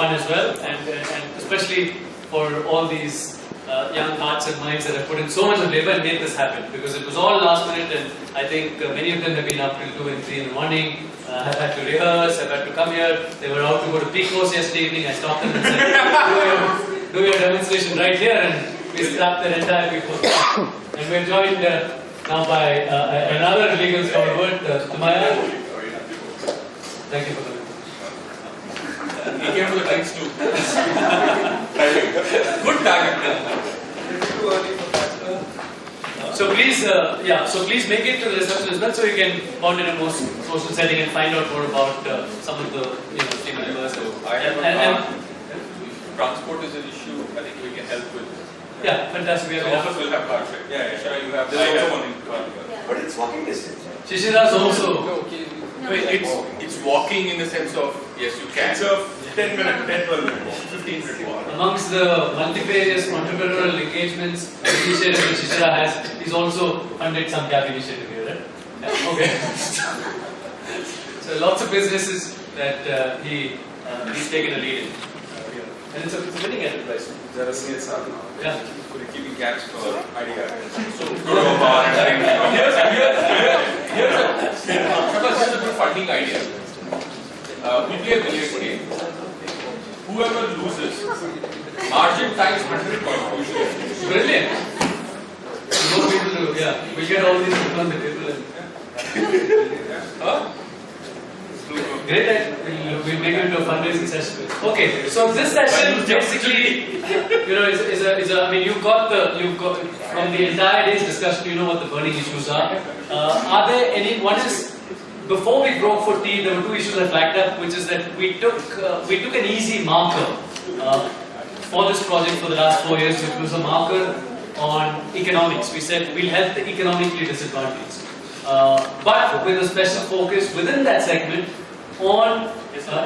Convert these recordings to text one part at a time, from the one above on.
fun as well, and especially for all these young hearts and minds that have put in so much of labor and made this happen, because it was all last minute, and I think many of them have been up till 2 and 3 in the morning, have had to rehearse, have had to come here. They were out to go to Picos yesterday evening. I stopped them and said, do your demonstration right here, and we scrapped their entire Picos. And we're joined now by another legal stalwart, Sumaya. Thank you for coming. He came for the thanks too. Good target. So please, so please make it to the reception as well, so you can bound in a more social setting and find out more about some of the team members. I have transport is an issue. I think we can help with. Yeah, fantastic. We have office will have cars, right? Yeah, sure. You have. There's also one in car. But it's walking distance. Shishira's also. It's walking in the sense of yes, you can. It's a 10 minute, 10, 12 minute walk. 15-minute walk. Amongst the multifarious entrepreneurial engagements initiatives that Shishira has, he's also funded some CAB initiative here, right? Yeah, okay. So lots of businesses that he's taken a lead in. And it's a winning enterprise. There are CSR now. Yeah. We're keeping cabs for idea. So here's a good funding idea. We play a billiard game. Whoever loses, margin times 100 contribution. Brilliant. More people to, yeah. We get all these people on the table. Huh? Great, we'll make it into a fundraising session. Okay, so this session basically, I mean, you've got from the entire day's discussion, you know what the burning issues are. Are there any? One is, before we broke for tea, there were two issues that flagged up, which is that we took an easy marker for this project for the last 4 years. It was a marker on economics. We said we'll help the economically disadvantaged, but with a special focus within that segment on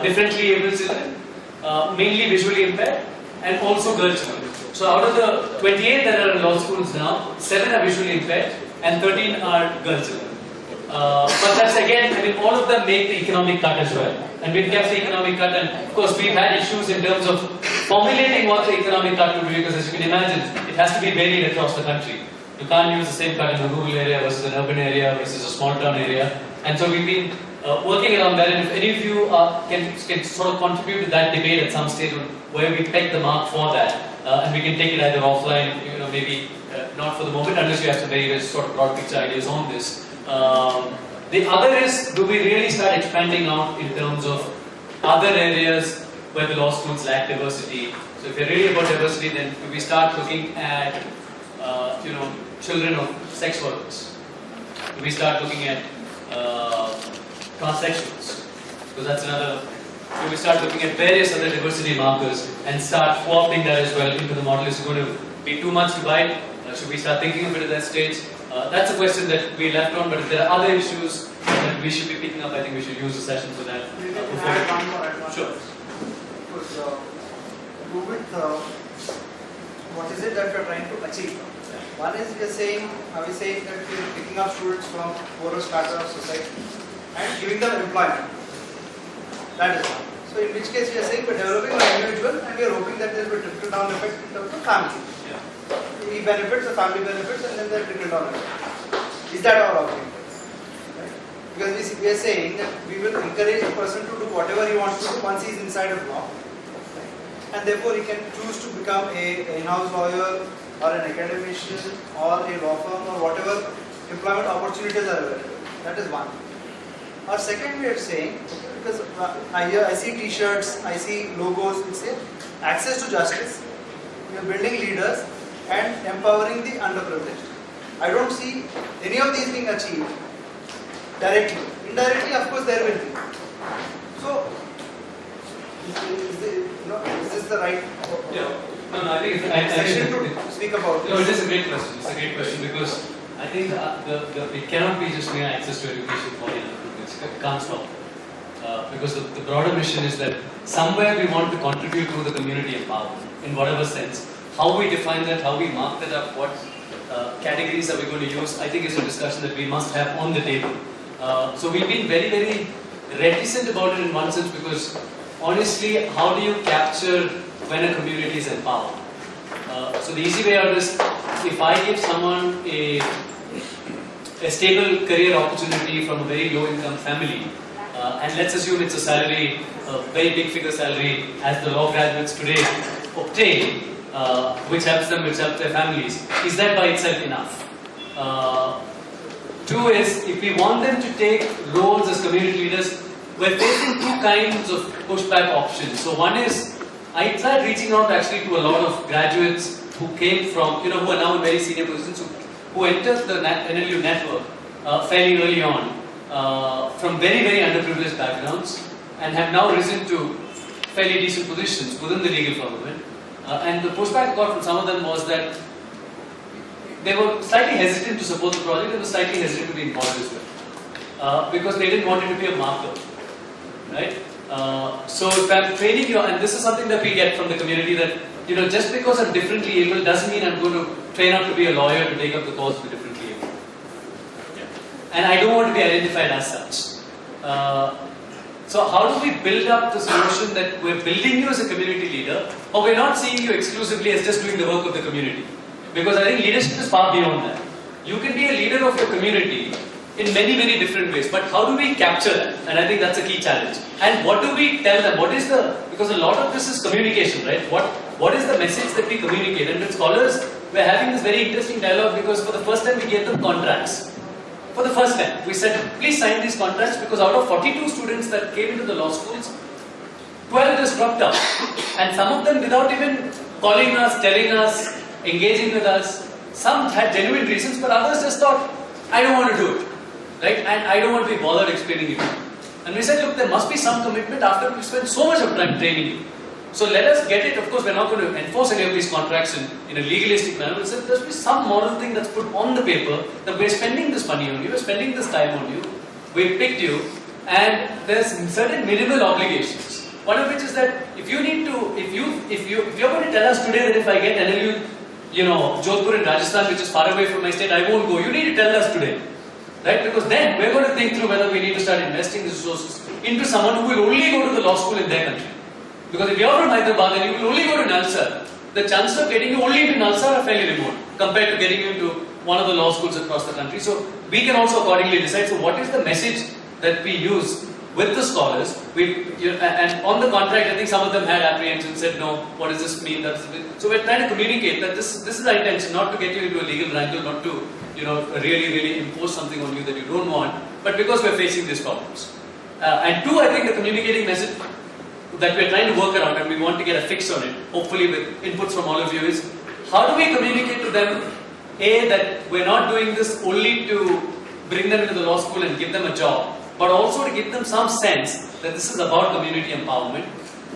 differently able children, mainly visually impaired, and also girl children. So out of the 28 that are in law schools now, 7 are visually impaired and 13 are girl children. But that's again, I mean, all of them make the economic cut as well. And we've kept the economic cut, and of course we've had issues in terms of formulating what the economic cut would be, because as you can imagine, it has to be varied across the country. You can't use the same cut in a rural area versus an urban area versus a small town area. And so we've been working around that, and if any of you can sort of contribute to that debate at some stage on where we peg the mark for that, and we can take it either offline, maybe not for the moment, unless you have some very sort of broad picture ideas on this. The other is, do we really start expanding out in terms of other areas where the law schools lack diversity? So if you're really about diversity, then do we start looking at children of sex workers? Do we start looking at transsexuals? Because that's another. So we start looking at various other diversity markers and start co-opting that as well into the model. Is it going to be too much to bite? Should we start thinking of it at that stage? That's a question that we left on, but if there are other issues that we should be picking up, I think we should use the session for that. Sure. What is it that we are trying to achieve? One is we are saying that we are picking up students from poorer strata of society and giving them employment. That is one. So in which case we are saying we are developing an individual and we are hoping that there will be a trickle down effect in terms of family. Yeah. He benefits, the family benefits, and then there trickle down effect. Is that our objective? Right? Because we are saying that we will encourage a person to do whatever he wants to do once he is inside of law. And therefore he can choose to become a in-house lawyer or an academician or a law firm or whatever employment opportunities are available. That is one. Our second way of saying, because I see t-shirts, I see logos which say access to justice, we are building leaders and empowering the underprivileged. I don't see any of these being achieved directly. Indirectly, of course, there will be. So, is this the right I think section to speak about? No, it is a great question. It's a great question because I think it cannot be just mere access to education for the underprivileged. It can't stop. Because the broader mission is that somewhere we want to contribute to the community empowerment in whatever sense. How we define that, how we mark that up, what categories are we going to use, I think is a discussion that we must have on the table. So we've been very, very reticent about it in one sense because honestly, how do you capture when a community is empowered? So the easy way out is, if I give someone a stable career opportunity from a very low income family, and let's assume it's a salary, a very big figure salary, as the law graduates today obtain, which helps their families, is that by itself enough? Two is, if we want them to take roles as community leaders, we're facing two kinds of pushback options. So one is, I tried reaching out actually to a lot of graduates who came from, who are now in very senior positions, who entered the NLU network fairly early on, from very, very underprivileged backgrounds, and have now risen to fairly decent positions within the legal firmament. And the pushback I got from some of them was that they were slightly hesitant to support the project, and were slightly hesitant to be involved as well, because they didn't want it to be a marker, right? So if I'm training you, and this is something that we get from the community, that just because I'm differently able doesn't mean I'm going to train out to be a lawyer to take up the cause for differently able. And I don't want to be identified as such. So how do we build up this notion that we're building you as a community leader, or we're not seeing you exclusively as just doing the work of the community? Because I think leadership is far beyond that. You can be a leader of your community in many, many different ways, but how do we capture that? And I think that's a key challenge. And what do we tell them? Because a lot of this is communication, right? What is the message that we communicate? And with scholars, we're having this very interesting dialogue, because for the first time we gave them contracts. For the first time, we said, please sign these contracts, because out of 42 students that came into the law schools, 12 just dropped out. And some of them, without even calling us, telling us, engaging with us, some had genuine reasons, but others just thought, I don't want to do it, right? And I don't want to be bothered explaining it. And we said, look, there must be some commitment after we spent so much of time training you. So let us get it. Of course, we're not going to enforce any of these contracts in a legalistic manner. We said, there must be some moral thing that's put on the paper, that we're spending this money on you, we're spending this time on you, we picked you, and there's certain minimal obligations. One of which is that if you're going to tell us today that if I get NLU, Jodhpur in Rajasthan, which is far away from my state, I won't go. You need to tell us today, right? Because then we're going to think through whether we need to start investing resources into someone who will only go to the law school in their country. Because if you're from Hyderabad and you will only go to Nalsar, the chances of getting you only into Nalsar are fairly remote compared to getting you into one of the law schools across the country. So we can also accordingly decide. So what is the message that we use with the scholars? And on the contract, I think some of them had apprehension, said, no, what does this mean? So we're trying to communicate that this is our intention, not to get you into a legal wrangle, not to really, really impose something on you that you don't want, but because we're facing these problems. And two, I think the communicating message that we're trying to work around, and we want to get a fix on it, hopefully with inputs from all of you, is how do we communicate to them, A, that we're not doing this only to bring them into the law school and give them a job, but also to give them some sense that this is about community empowerment,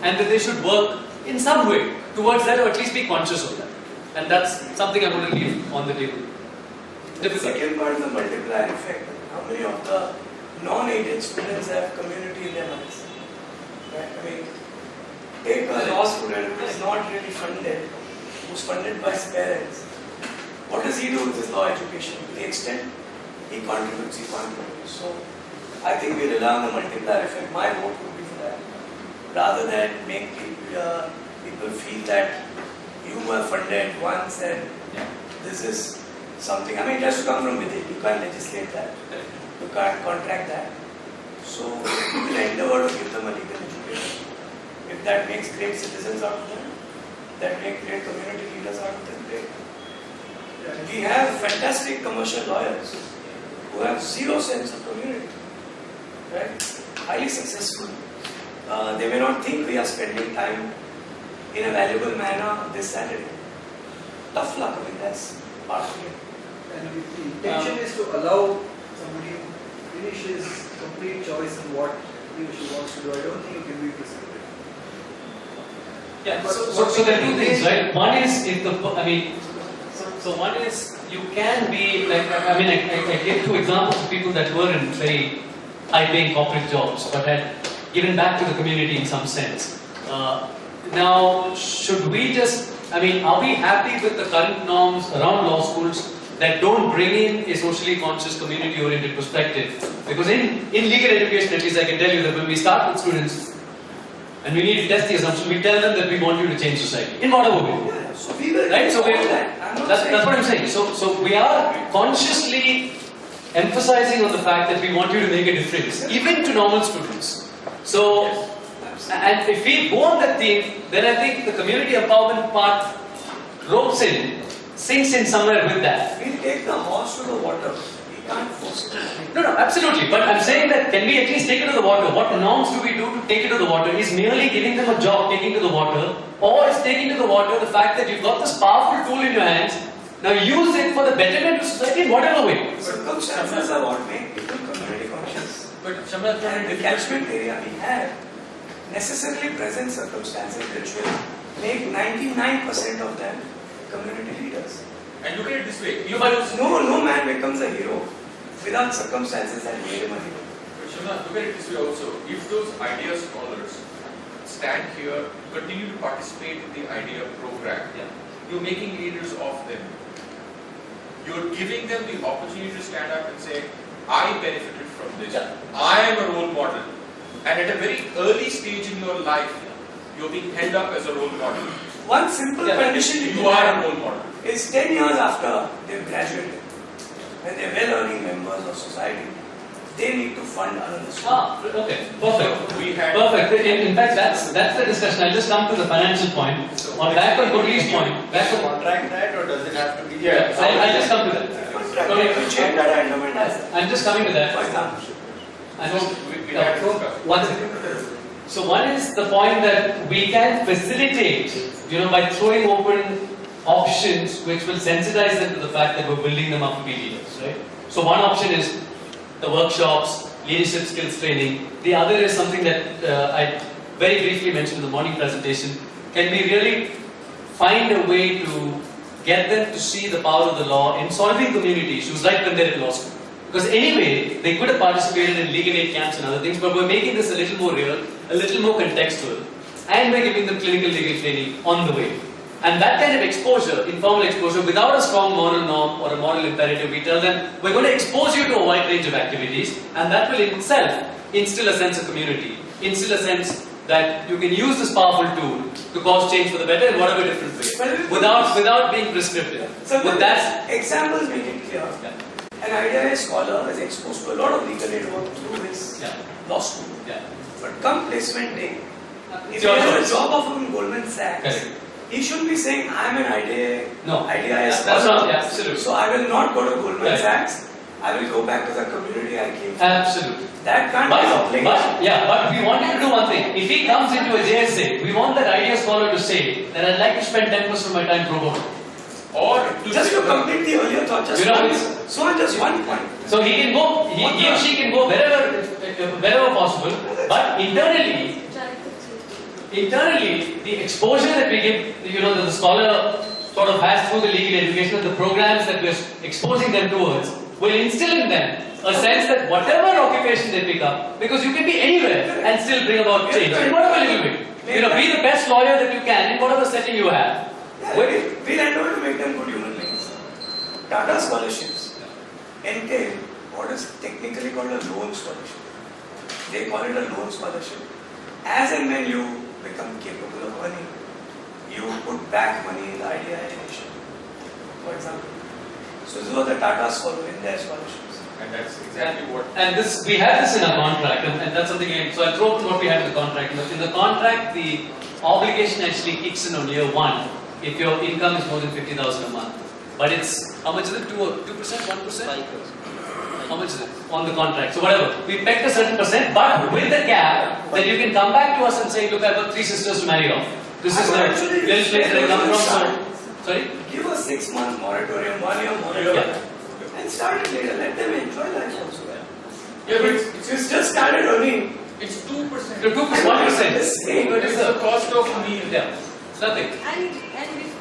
and that they should work in some way towards that, or at least be conscious of that. And that's something I'm going to leave on the table. The second part is the multiplier effect. How many of the non-aided students have community in their minds? Right? I mean, take a law student who is not really funded, who's funded by his parents. What does he do with his law education? To the extent he contributes, So I think we rely on the multiplier effect. My vote would be for that. Rather than make people feel that you were funded once and this is something. I mean, it has to come from within. You can't legislate that. You can't contract that. So we will endeavor to give them a legal education. If that makes great citizens out of them, that makes great community leaders out of them, great. We have fantastic commercial lawyers who have zero sense of community. Right? Highly successful. They may not think we are spending time in a valuable manner this Saturday. Tough luck, I mean, that's part of it. And if the intention is to allow somebody to finish his complete choice in what he or she wants to do, I don't think you can be disciplined. Yeah, so there are two things, right? One is, one is you can be, I gave two examples of people that were in very high-paying corporate jobs, but had given back to the community in some sense. Now, should we are we happy with the current norms around law schools that don't bring in a socially conscious, community-oriented perspective? Because in legal education, at least I can tell you that when we start with students, and we need to test the assumption, we tell them that we want you to change society in whatever way. Yeah, so we will Right? So do we, all that. I'm not that's saying what I'm saying. So we are consciously emphasizing on the fact that we want you to make a difference, even to normal students. So, and if we go on that theme, then I think the community empowerment part ropes in, sinks in somewhere with that. we'll take the horse to the water. We can't force it. No, absolutely. But I'm saying that can we at least take it to the water? What norms do we do to take it to the water? Is merely giving them a job taking to the water, or is taking to the water the fact that you've got this powerful tool in your hands, now use it for the betterment of society in whatever way. Circumstances are what make people community conscious. But Shamla, And the catchment area we have necessarily present circumstances which will make 99% of them community leaders. and look at it this way. No, but No man becomes a hero without circumstances that made him a hero. Shimla, look at it this way also. If those idea scholars stand here, continue to participate in the idea program, you're making leaders of them. You're giving them the opportunity to stand up and say, I benefited from this. Yeah. I am a role model. And at a very early stage in your life, you're being held up as a role model. One simple condition You are a role model. is 10 years after they've graduated, when they're well-earning members of society, they need to fund another school. okay, perfect. We had Perfect. In fact, that's the discussion. I'll just come to the financial point. On back on Murli's point. Back on, Contract that or does it have to be? yeah, I'll just come to that. Contract, if you change that endowment as, I'm just coming to that. for example, I'm So, just, we had a discussion. one second. So one is the point that we can facilitate, by throwing open options which will sensitize them to the fact that we're building them up to be leaders, right? So one option is the workshops, leadership skills training. The other is something that I very briefly mentioned in the morning presentation. Can we really find a way to get them to see the power of the law in solving community issues like when they're in law school? Because anyway, they could have participated in legal aid camps and other things, but we're making this a little more real, a little more contextual, and we're giving them clinical legal training on the way. And that kind of exposure, informal exposure, without a strong moral norm or a moral imperative, we tell them, we're going to expose you to a wide range of activities, and that will in itself instill a sense of community, instill a sense that you can use this powerful tool to cause change for the better in whatever different way, without being prescriptive. so But that's examples make it clear. An IDIA scholar is exposed to a lot of legal aid work through his law school. yeah. But come placement day, if It's he your has choice. a job offer in Goldman Sachs, Correct. he shouldn't be saying, I'm an IDIA That's scholar, not, yeah, absolutely. so I will not go to Goldman Correct. Sachs, I will go back to the community I came from. Absolutely. That can't be obligation. But we want him to do one thing. If he comes into a JSA, we want that idea scholar to say that I'd like to spend 10% of my time pro bono. or to Just say to that- complete the earlier thought, just You know, one, it's- so on just one point. So he can go, he or she can go wherever possible, but internally, the exposure that we give, that the scholar sort of has through the legal education and the programs that we're exposing them towards, will instill in them a sense that whatever occupation they pick up, because you can be anywhere and still bring about change in whatever little way. Be the best lawyer that you can in whatever setting you have. We'll endeavor to make them good human beings. Tata scholarships entail what is technically called a loan scholarship. They call it a loan scholarship. As and when you become capable of earning, you put back money in the IDIA nation, for example. So this was the Tata scholar in their scholarships. And that's exactly what. And we have this in our contract, and that's something. So I'll throw open what we have in the contract. In the contract, the obligation actually kicks in on year 1 if your income is more than 50,000 a month. But it's how much is it? 2%, 1%? How much is it on the contract? So whatever, we pegged a certain percent, but with the cap that you can come back to us and say, look, I've got 3 sisters to marry off. This is the Actually, little place that I come from. start. So, sorry. Give a 6-month moratorium, 1 year moratorium, and start it later. Let them enjoy life also. Yeah, but If you just started earning, it's 2%. 1%. Just saying, It is the cost of meal. Yeah, it's nothing.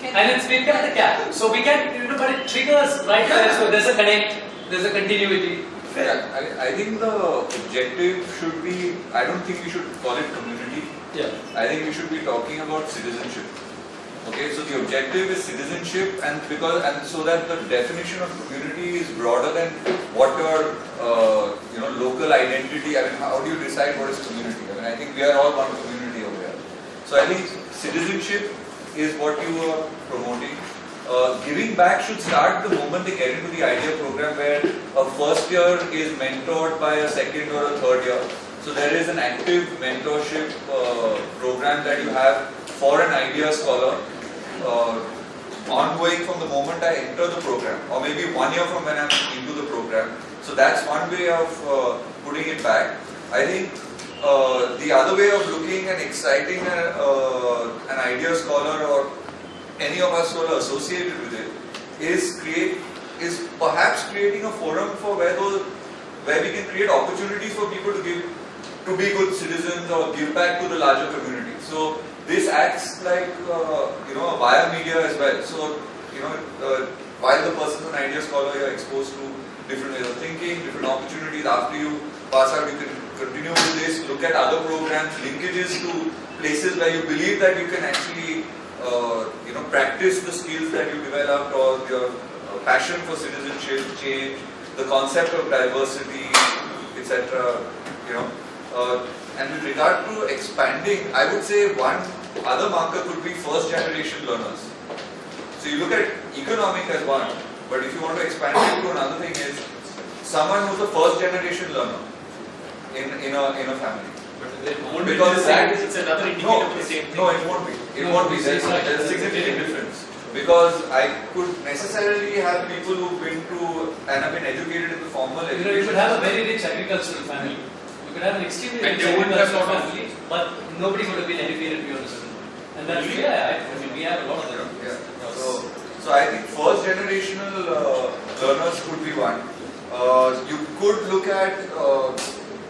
And we've kept the cap. So we can, but it triggers right there. So there's a connect, there's a continuity. Yeah, I think the objective should be, I don't think we should call it community. Yeah. I think we should be talking about citizenship. Okay, so the objective is citizenship, and so that the definition of community is broader than what your local identity. I mean, how do you decide what is community? I mean, I think we are all one community over here. So I think citizenship is what you are promoting. Giving back should start the moment they get into the idea program, where a first year is mentored by a second or a third year. So there is an active mentorship program that you have for an idea scholar, ongoing from the moment I enter the program, or maybe 1 year from when I'm into the program. So that's one way of putting it back. I think the other way of looking and exciting an idea scholar or any of us who are associated with it is perhaps creating a forum for where we can create opportunities for people to be good citizens or give back to the larger community. So this acts like a via media as well. So while the person is an idea scholar, you're exposed to different ways of thinking, different opportunities. After you pass out, you can continue with this, look at other programs, linkages to places where you believe that you can actually practice the skills that you developed, or your passion for citizenship, change, the concept of diversity, etc. And with regard to expanding, I would say one other marker could be first generation learners. So you look at economic as one, but if you want to expand it to another thing, is someone who's a first generation learner in a family. Because it's another indicator of the same thing. No, it won't be. It won't be. There's a significant difference. Because I could necessarily have people who've been to and have been educated in the formal education. You could have a very rich agricultural family. You could have an extremely And rich they wouldn't have agricultural thought of family, but nobody would have been educated beyond a certain point. And that's Really? I mean, we have a lot of them. Yeah. So I think first generational learners could be one. You could look at.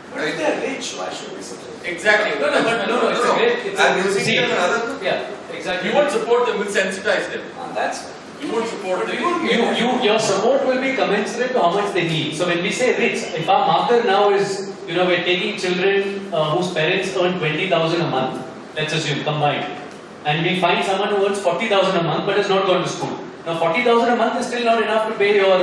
But if they're rich, why should we support? Exactly. No, it's a great. I'm using it as another. Yeah, exactly. You won't support them, we'll sensitize them. That's You won't support them. Your support will be commensurate to how much they need. So when we say rich, if our marker now is, we're taking children whose parents earn 20,000 a month, let's assume combined, and we find someone who earns 40,000 a month but has not gone to school. Now 40,000 a month is still not enough to pay your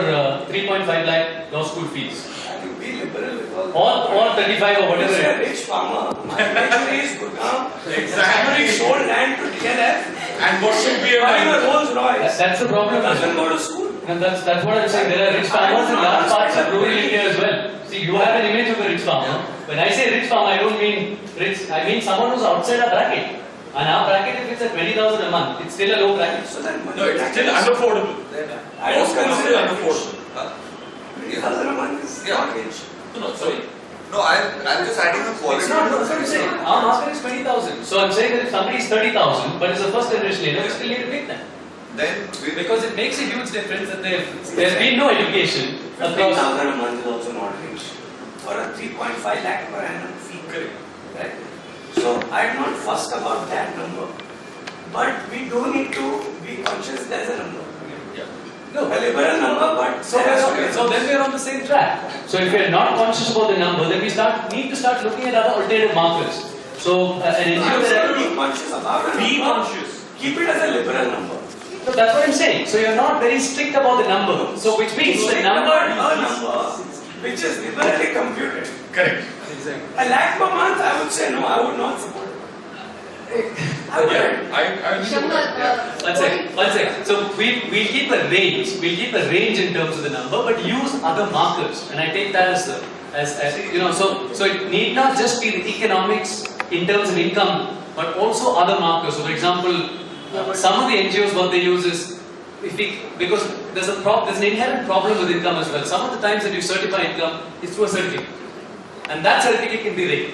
3.5 lakh law school fees. I think be liberal because Or 35 or whatever. if you're a rich farmer, my village is Gurgaon. Exactly. Somebody sold land to DLF, And what should be a buying a Rolls Royce. That's the problem. Doesn't go to school. And that's what I'm saying. There are rich farmers in large parts of rural India as well. See, you have an image of a rich farmer. When I say rich farmer, I don't mean rich. I mean someone who's outside our bracket. And our bracket, if it's at 20,000 a month, it's still a low bracket. So then No, it's still unaffordable. I don't Most consider consider it unaffordable. 20,000 a month is Yeah. not rich. No, sorry. No, I'm just adding the quality. It's not, that's what I'm saying. Our market is 20,000. So I'm saying that if somebody is 30,000 but is a first generation learner, we still need to pick them. Then we Because it makes a huge difference that there's been no education across. 15,000 a month is also not rich for a 3.5 lakh per annum fee. Correct. Right? So I'm not fussed about that number. But we do need to be conscious there's a number. Yeah. No, A liberal number, but So then we're on the same track. So if we're not conscious about the number, then we need to start looking at other alternative markers. So an NGO that be conscious about a Be number. conscious. Keep it as a liberal number. so that's what I'm saying. So you're not very strict about the number. So which means the Think number. about a number which is liberally computed. Correct. A lakh per month, I would say no, I would not support it. I wouldn't. Yeah, I Shambat, One second. So we'll keep a range. We'll keep a range in terms of the number, but use other markers. And I take that as so it need not just be the economics in terms of income, but also other markers. So for example, some of the NGOs what they use is because there's an inherent problem with income as well. Some of the times that you certify income is through a certificate, and that certificate can be rigged,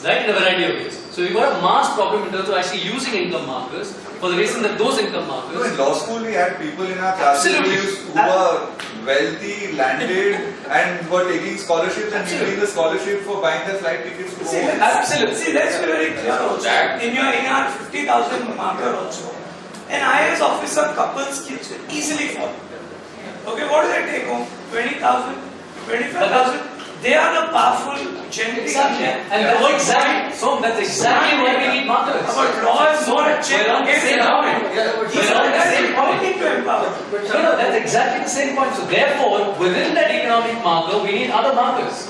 right, in a variety of ways. So we've got a mass problem in terms of actually using income markers for the reason that those income markers. in law school we had people in our classes Absolutely. who were wealthy, landed, and were taking scholarships and using the scholarship for buying their flight tickets to See, go. Absolutely. See, let's be very clear also. That- In our 50,000 marker also, an IAS officer couples skills will easily fall. Okay, what do they take home? 20,000, 25,000. They are the powerful genetic Exactly. And that's exactly why we need markers. But law is more a check We're on the against same endowment. point. These We're on are the guys same point. need to empower. No, that's exactly the same point. So therefore, within that economic marker, we need other markers.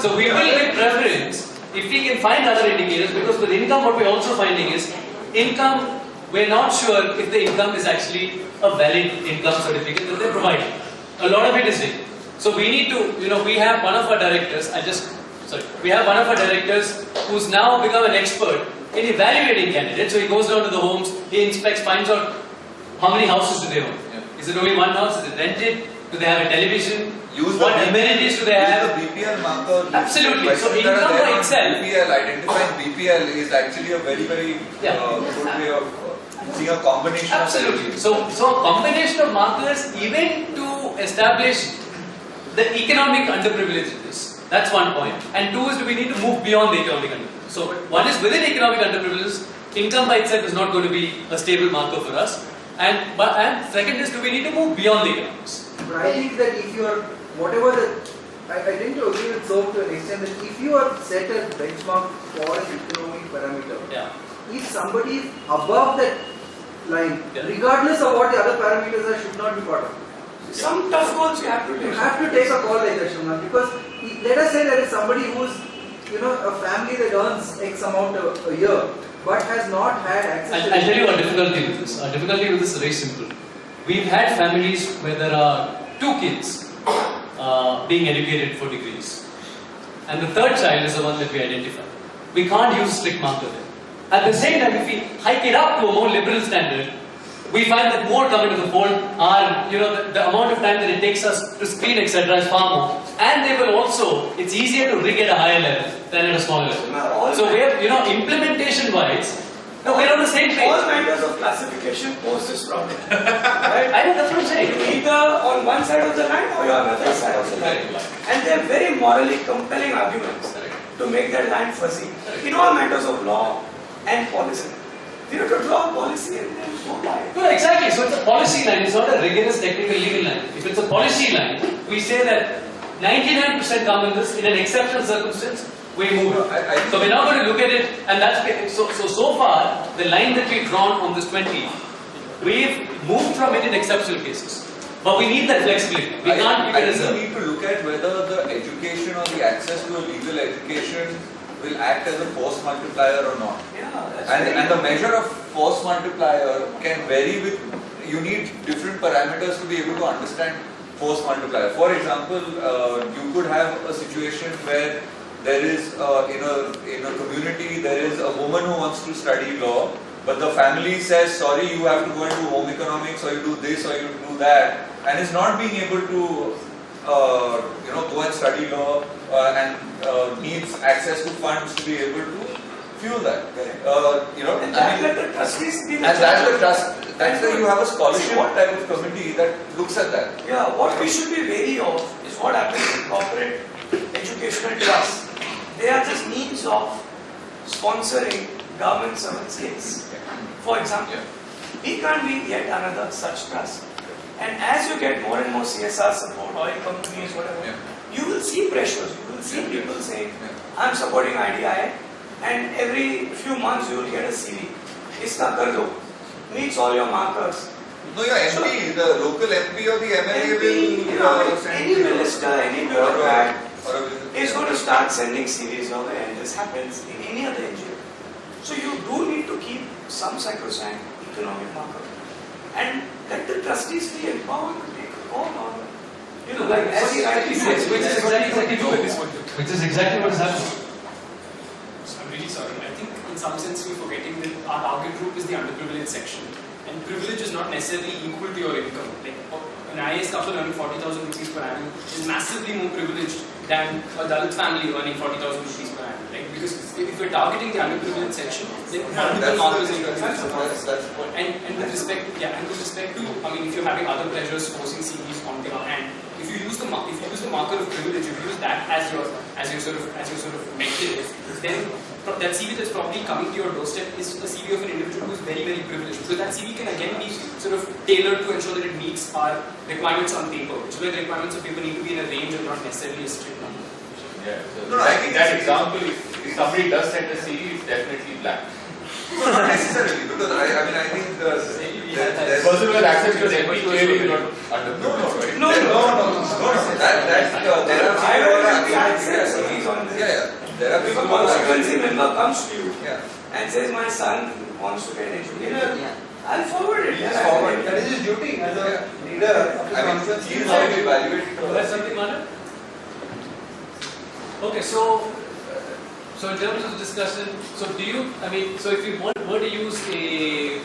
So we will give preference if we can find other indicators, because with income what we're also finding is income, we're not sure if the income is actually a valid income certificate that they're providing. A lot of it is fake. So we need to, we have one of our directors, we have one of our directors who's now become an expert in evaluating candidates. So he goes down to the homes, he inspects, finds out how many houses do they own. Yeah. Is it only one house? Is it rented? Do they have a television? Use What amenities do they have? Use the BPL marker. Absolutely. So Questions that income are there by on itself. BPL, identifying BPL is actually a very, very good way of seeing a combination. Absolutely. So a combination of markers even to establish the economic underprivilege in this. That's one point. And two is we need to move beyond the economic underprivilege. So one is within economic underprivilege, income by itself is not going to be a stable marker for us. And second is do we need to move beyond the economics. But I think that if you are, whatever the, I tend to agree with Soap to an extent that if you are set a benchmark for an economic parameter, Yeah. if somebody is above that line, Yeah. regardless of what the other parameters are, should not be part of it. Some tough calls you have to You take. have to take a call like that, Shuman, because let us say there is somebody who's, a family that earns X amount a year, but has not had access to I'll tell you a difficulty with this. Our difficulty with this is very simple. We've had families where there are 2 kids being educated for degrees. And the third child is the one that we identify. We can't use strict marker there. At the same time, if we hike it up to a more liberal standard, we find that more come into the fold are, the amount of time that it takes us to screen, etc. is far more. And they will also, it's easier to rig at a higher level than at a smaller level. So we're, implementation wise, we're on the same page. All matters of classification pose this problem. Right? I know that's what I'm saying. Either on one side of the line or you're on the other side of the line. And they're very morally compelling arguments to make that line fuzzy. In all matters of law and policy. We have to draw a policy and then go by it. No, exactly. So it's a policy line, it's not a rigorous technical legal line. If it's a policy line, we say that 99% come in this, in an exceptional circumstance, we move it. So we're not going to look at it, and that's so far, the line that we've drawn on this 20, we've moved from it in exceptional cases. But we need that flexibility. We can't keep it I as think a... we need to look at whether the education or the access to a legal education will act as a force multiplier or not. Yeah, that's And the measure of force multiplier can vary with, you need different parameters to be able to understand force multiplier. For example, you could have a situation where there is, in a community, there is a woman who wants to study law, but the family says, sorry, you have to go and do home economics, or you do this, or you do that, and is not being able to go and study law and needs access to funds to be able to fuel that. And that let the trustees be the And that's judge the of trust. That's why you have a scholarship type of committee that looks at that. Yeah, what we should be wary of is what happens in corporate educational trusts. They are just means of sponsoring government services. For example, we can't be yet another such trust. And as you get more and more CSR support, oil companies, whatever, you will see pressures. You will see people saying, I'm supporting IDI, and every few months you will get a CV. Iska kar do. Meets all your markers. No, your MP, the local MP or the MLA will send any you minister, any bureaucrat or a is going to start sending CVs your way, and this happens in any other NGO. So you do need to keep some sacrosanct economic marker, and let the trustees be empowered to take a call on. As he rightly says, Which is exactly what is happening. I'm really sorry. I think in some sense we're forgetting that our target group is the underprivileged section. And privilege is not necessarily equal to your income. Like an IAS couple earning 40,000 rupees per annum is massively more privileged than a Dalit family earning 40,000 rupees per annum. Right? Because if we're targeting the underprivileged section, then multiple markers in that's the point. and with respect to, if you're having other pleasures, posting CVs on the hand, if you use the marker of privilege, if you use that as your sort of metric, then that CV that's probably coming to your doorstep is a CV of an individual who is very, very privileged. So that CV can again be sort of tailored to ensure that it meets our requirements on paper, which is where the requirements of paper need to be in a range and not necessarily a strict number. Yeah, so No, I think that it's- example, if somebody does send a CV, it's definitely black. No, not necessarily, because I think there's Person who has access to an MP clearly is not underprivileged, right? no. There are I will few be access CVs on this. Yeah. There are If a people who are constituency actually- member comes to you Yeah. and says my son wants to get educated, Yeah. I'll forward it. Please Yeah, forward. That is his duty as a leader of the I mean, constituency. he is how we evaluate You have something, Manu? Okay, so in terms of discussion, so do you, I mean, so if you were to use a,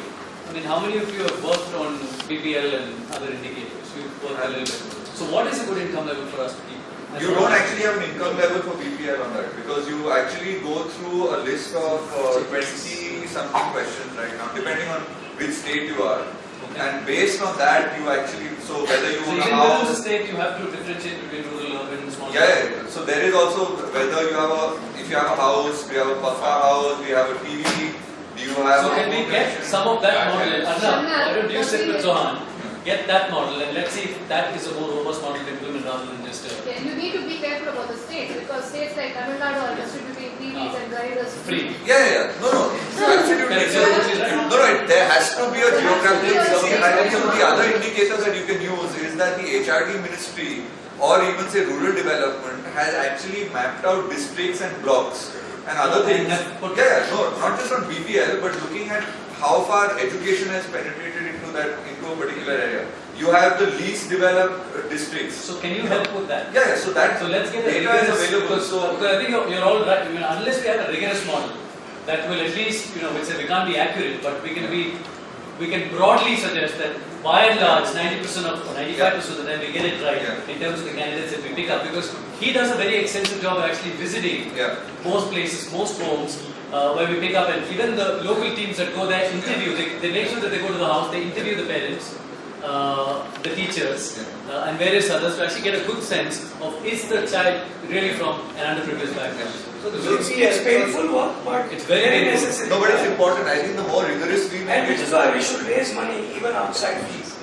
I mean, how many of you have worked on BPL and other indicators? You've worked a little bit. So what is a good income level for us to keep? You don't actually have an income level for BPL on that because you actually go through a list of 20 something questions right now, depending on which state you are. Okay. And based on that, you actually, so whether you So own even a within the house. state, you have to differentiate between rural, urban, small. Yeah, so there is also whether you have a, if you have a house, do you have a papa house, do you have a TV, do you have So a can we get some of that model? Arnab, why don't you sit with Zohan, get that model and let's see if that is a more robust model to implement rather than just a Yeah, you need to be careful about the states because states like Tamil Nadu are distributing TVs and riders free. Yeah, no, absolutely. Correct, So, right. no, there has to be a geographic zone. And I think some of the other indicators that you can use is that the HRD ministry or even say rural development has actually mapped out districts and blocks and other things. Yeah, no, not just on BPL, but looking at how far education has penetrated into a particular area. You have the least developed districts. So can you help with that? Yeah, so that So let's get a data is rigorous, available. because I think you're all right. I mean, unless we have a rigorous model that will at least, which we can't be accurate, but we can broadly suggest that by and large 90% or 95% of the time we get it right in terms of the candidates that we pick up, because he does a very extensive job of actually visiting most places, most homes where we pick up, and even the local teams that go there interview, they make sure that they go to the house, they interview the parents, the teachers, and various others to actually get a good sense of is the child really from an underprivileged background. So the It's painful work, but It's very necessary. No, but it's important. I think the more rigorous we make And which is why we should raise money even outside fees.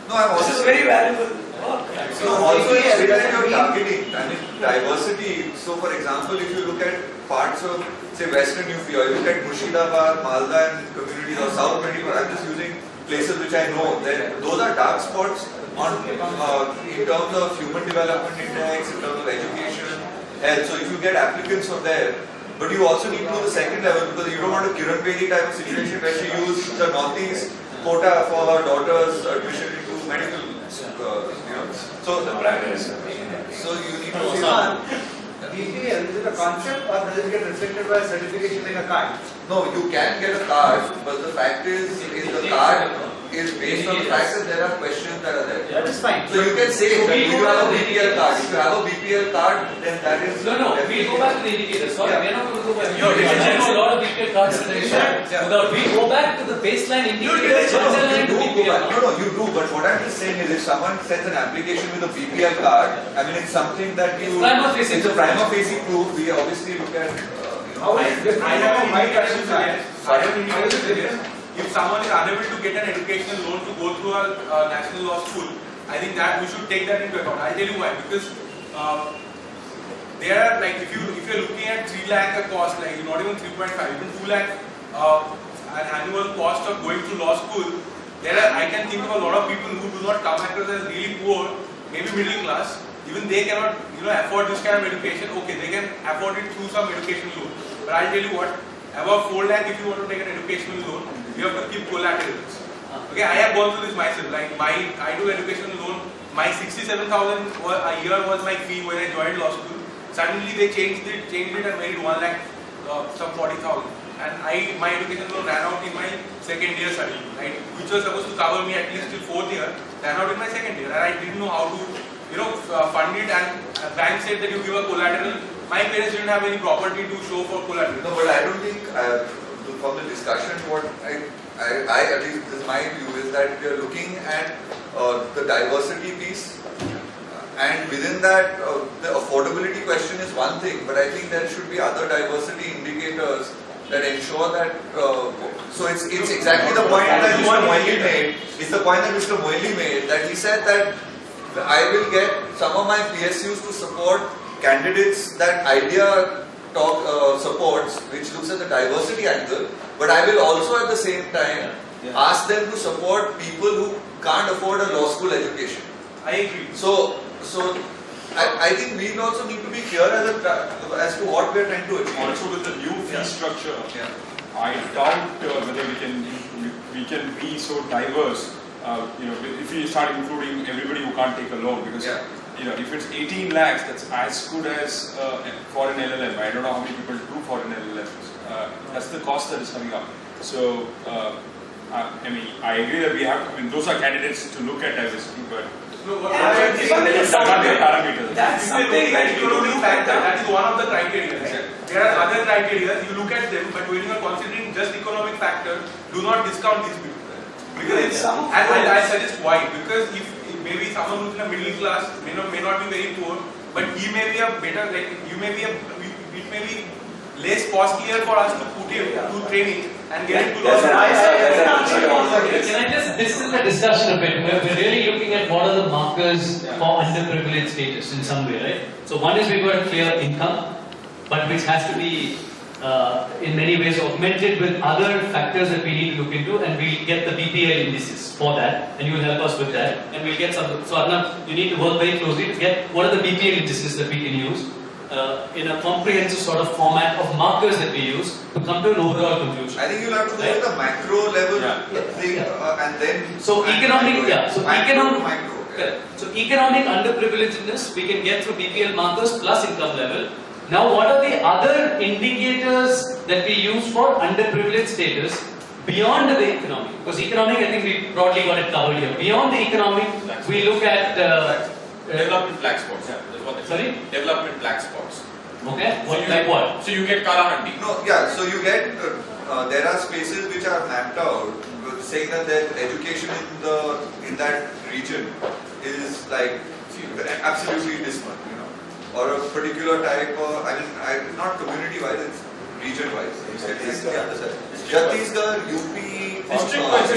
No, I'm This is also very valuable work. So also it's when you're targeting, I mean diversity. So for example, if you look at parts of say Western UP or you look at Murshidabad, Malda and communities or South 24, I'm just using places which I know, then those are dark spots on in terms of human development index, in terms of education, health. So if you get applicants from there, but you also need to do the second level because you don't want a Kiran Bedi type of situation where she used the Northeast quota for her daughter's admission into medical, So The Prime Minister. So you need to BPL, is it a concept or does it get reflected by a certification like a card? No, you can get a card, but the fact is the card is based on the fact that there are questions that are there. That is fine. So you can say that you have a BPL card. If you have a BPL card, then that is No, we go back to the indicators. Sorry, we are not going to go back. Your There are a lot of BPL cards that are issued. Without we go back to the baseline indicators. You do go back. No, you do. But what I'm just saying is, if someone sends an application with a BPL card, I mean, it's something that you. It's prima facie It's a prima facie proof. We obviously look at. How is it different from my question? If someone is unable to get an educational loan to go through a national law school, I think that we should take that into account. I'll tell you why. Because there are like if you're looking at 3 lakh a cost, like not even 3.5, even 2 lakh an annual cost of going to law school. I can think of a lot of people who do not come across as really poor, maybe middle class. Even they cannot, afford this kind of education. Okay, they can afford it through some education loan. But I'll tell you what, above 4 lakh, if you want to take an educational loan, you have to keep collaterals. Okay, I have gone through this myself. Like I do educational loan. My 67,000 a year was my fee when I joined law school. Suddenly they changed it and made it 1 lakh, some 40,000. And my education loan ran out in my second year suddenly, right? Which was supposed to cover me at least till 4th year, ran out in my second year, and I didn't know how to, fund it. And bank said that you give a collateral. My parents didn't have any property to show for collateral. No, but I don't think from the discussion, what I at least this is my view is that we are looking at the diversity piece, and within that, the affordability question is one thing, but I think there should be other diversity indicators that ensure that. So it's exactly the point that Mr. Moili made. It's the point that Mr. Moili made, that he said that I will get some of my PSUs to support candidates that IDEA supports, which looks at the diversity angle, but I will also at the same time ask them to support people who can't afford a law school education. I agree. So I think we also need to be clear as to what we are trying to achieve. Also with the new fee structure, Yeah. I doubt whether we can be so diverse. If we start including everybody who can't take a loan, because if it's 18 lakhs, that's as good as for an LLM. I don't know how many people do for an LLM. That's the cost that is coming up. So, I agree that we have. Those are candidates to look at diversity, but No, that's not the parameter. That's something that you don't economic look factor, at. that is one of the criteria. Right? There are other criteria, you look at them, but when you are considering just economic factor, do not discount these people. Because it's, and I suggest why, because if maybe someone who's in a middle class may not be very poor, but he may be a better, like you may be it may be less costlier for us to put him to training and get him to law school. Can I just, this is the discussion a bit. We're really looking at what are the markers for underprivileged status in some way, right? So one is we've got a clear income, but which has to be in many ways augmented with other factors that we need to look into, and we'll get the BPL indices for that, and you will help us with that, and we'll get some. So Arnab, you need to work very closely to get what are the BPL indices that we can use in a comprehensive sort of format of markers that we use to come to an overall conclusion. I think you'll have to go at the macro level thing, and then. So economic, Micro. Correct. So economic underprivilegedness we can get through BPL markers plus income level. Now what are the other indicators that we use for underprivileged status beyond the economic? Because economic, I think we broadly got it covered here. Beyond the economic, we look at Development black spots. That's what they say. Sorry? Development black spots. Okay. So What, you like what? So you get Kalahandi. No, so you get, there are spaces which are mapped out, saying that the education in that region is like absolutely dismal, or a particular type of, not community-wise, it's region-wise. Chhattisgarh, UP, district-wise.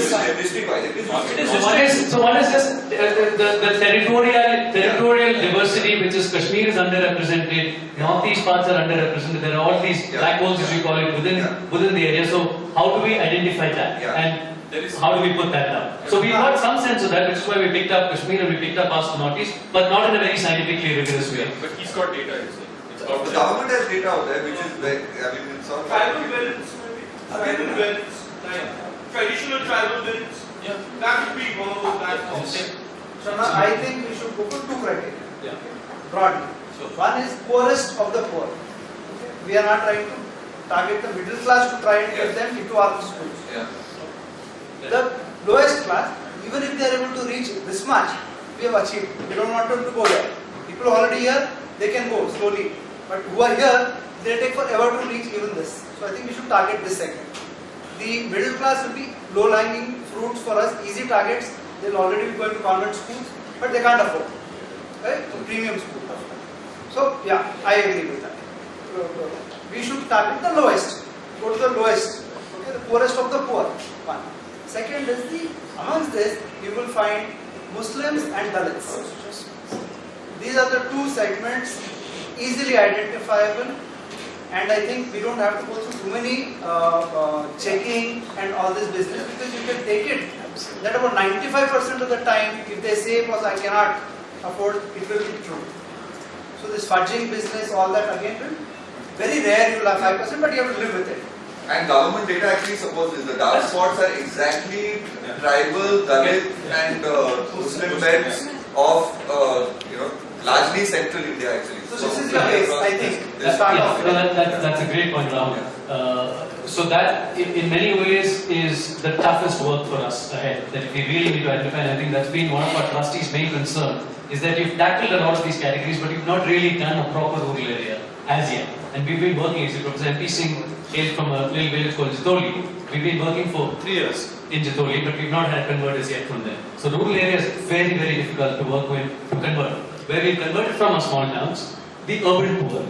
So one is just the territorial diversity, which is Kashmir is underrepresented, northeast parts are underrepresented. There are all these black holes, as we call it, within the area. So how do we identify that? And how do we put that down? So we got some sense of that, which is why we picked up Kashmir and we picked up parts of northeast, but not in a very scientifically rigorous way. But he's got data, you see. It's about The government has data out there, which is very, it's sort of. Tribal belts, maybe. Tribal belts, like traditional tribal belts. Yeah. That would be one of those platforms. So now I think we should go for two criteria. Yeah. Broadly. One is poorest of the poor. Okay. We are not trying to target the middle class to try and get them into our schools. Yeah. The lowest class, even if they are able to reach this much, we have achieved. We don't want them to go there. People already here, they can go slowly. But who are here, they take forever to reach even this. So I think we should target this segment. The middle class will be low-lying fruits for us, easy targets. They'll already be going to convent schools, but they can't afford. Right? So premium school. So yeah, I agree with that. We should target the lowest. Go to the lowest. Okay, the poorest of the poor. One. Second is amongst this, you will find Muslims and Dalits. These are the two segments easily identifiable, and I think we don't have to go through too many checking and all this business, because you can take it that about 95% of the time, if they say, because I cannot afford, it will be true. So this fudging business, all that again will very rare. You will have 5%, but you have to live with it. And government data actually supports this. The dark spots are exactly tribal, Dalit, and Muslim belts of largely central India actually. So this is your base, I think. That's a great point, Rahul. So that, in many ways, is the toughest work for us ahead. That if we really need to identify, and I think that's been one of our trustees' main concern, is that you've tackled a lot of these categories, but you've not really done a proper rural area as yet. And we've been working, as Professor MP Singh hailed from a little village called Jitoli. We've been working for 3 years in Jitoli, but we've not had converters yet from there. So rural areas are very, very difficult to work with, to convert. Where we've converted from our small towns, the urban poor.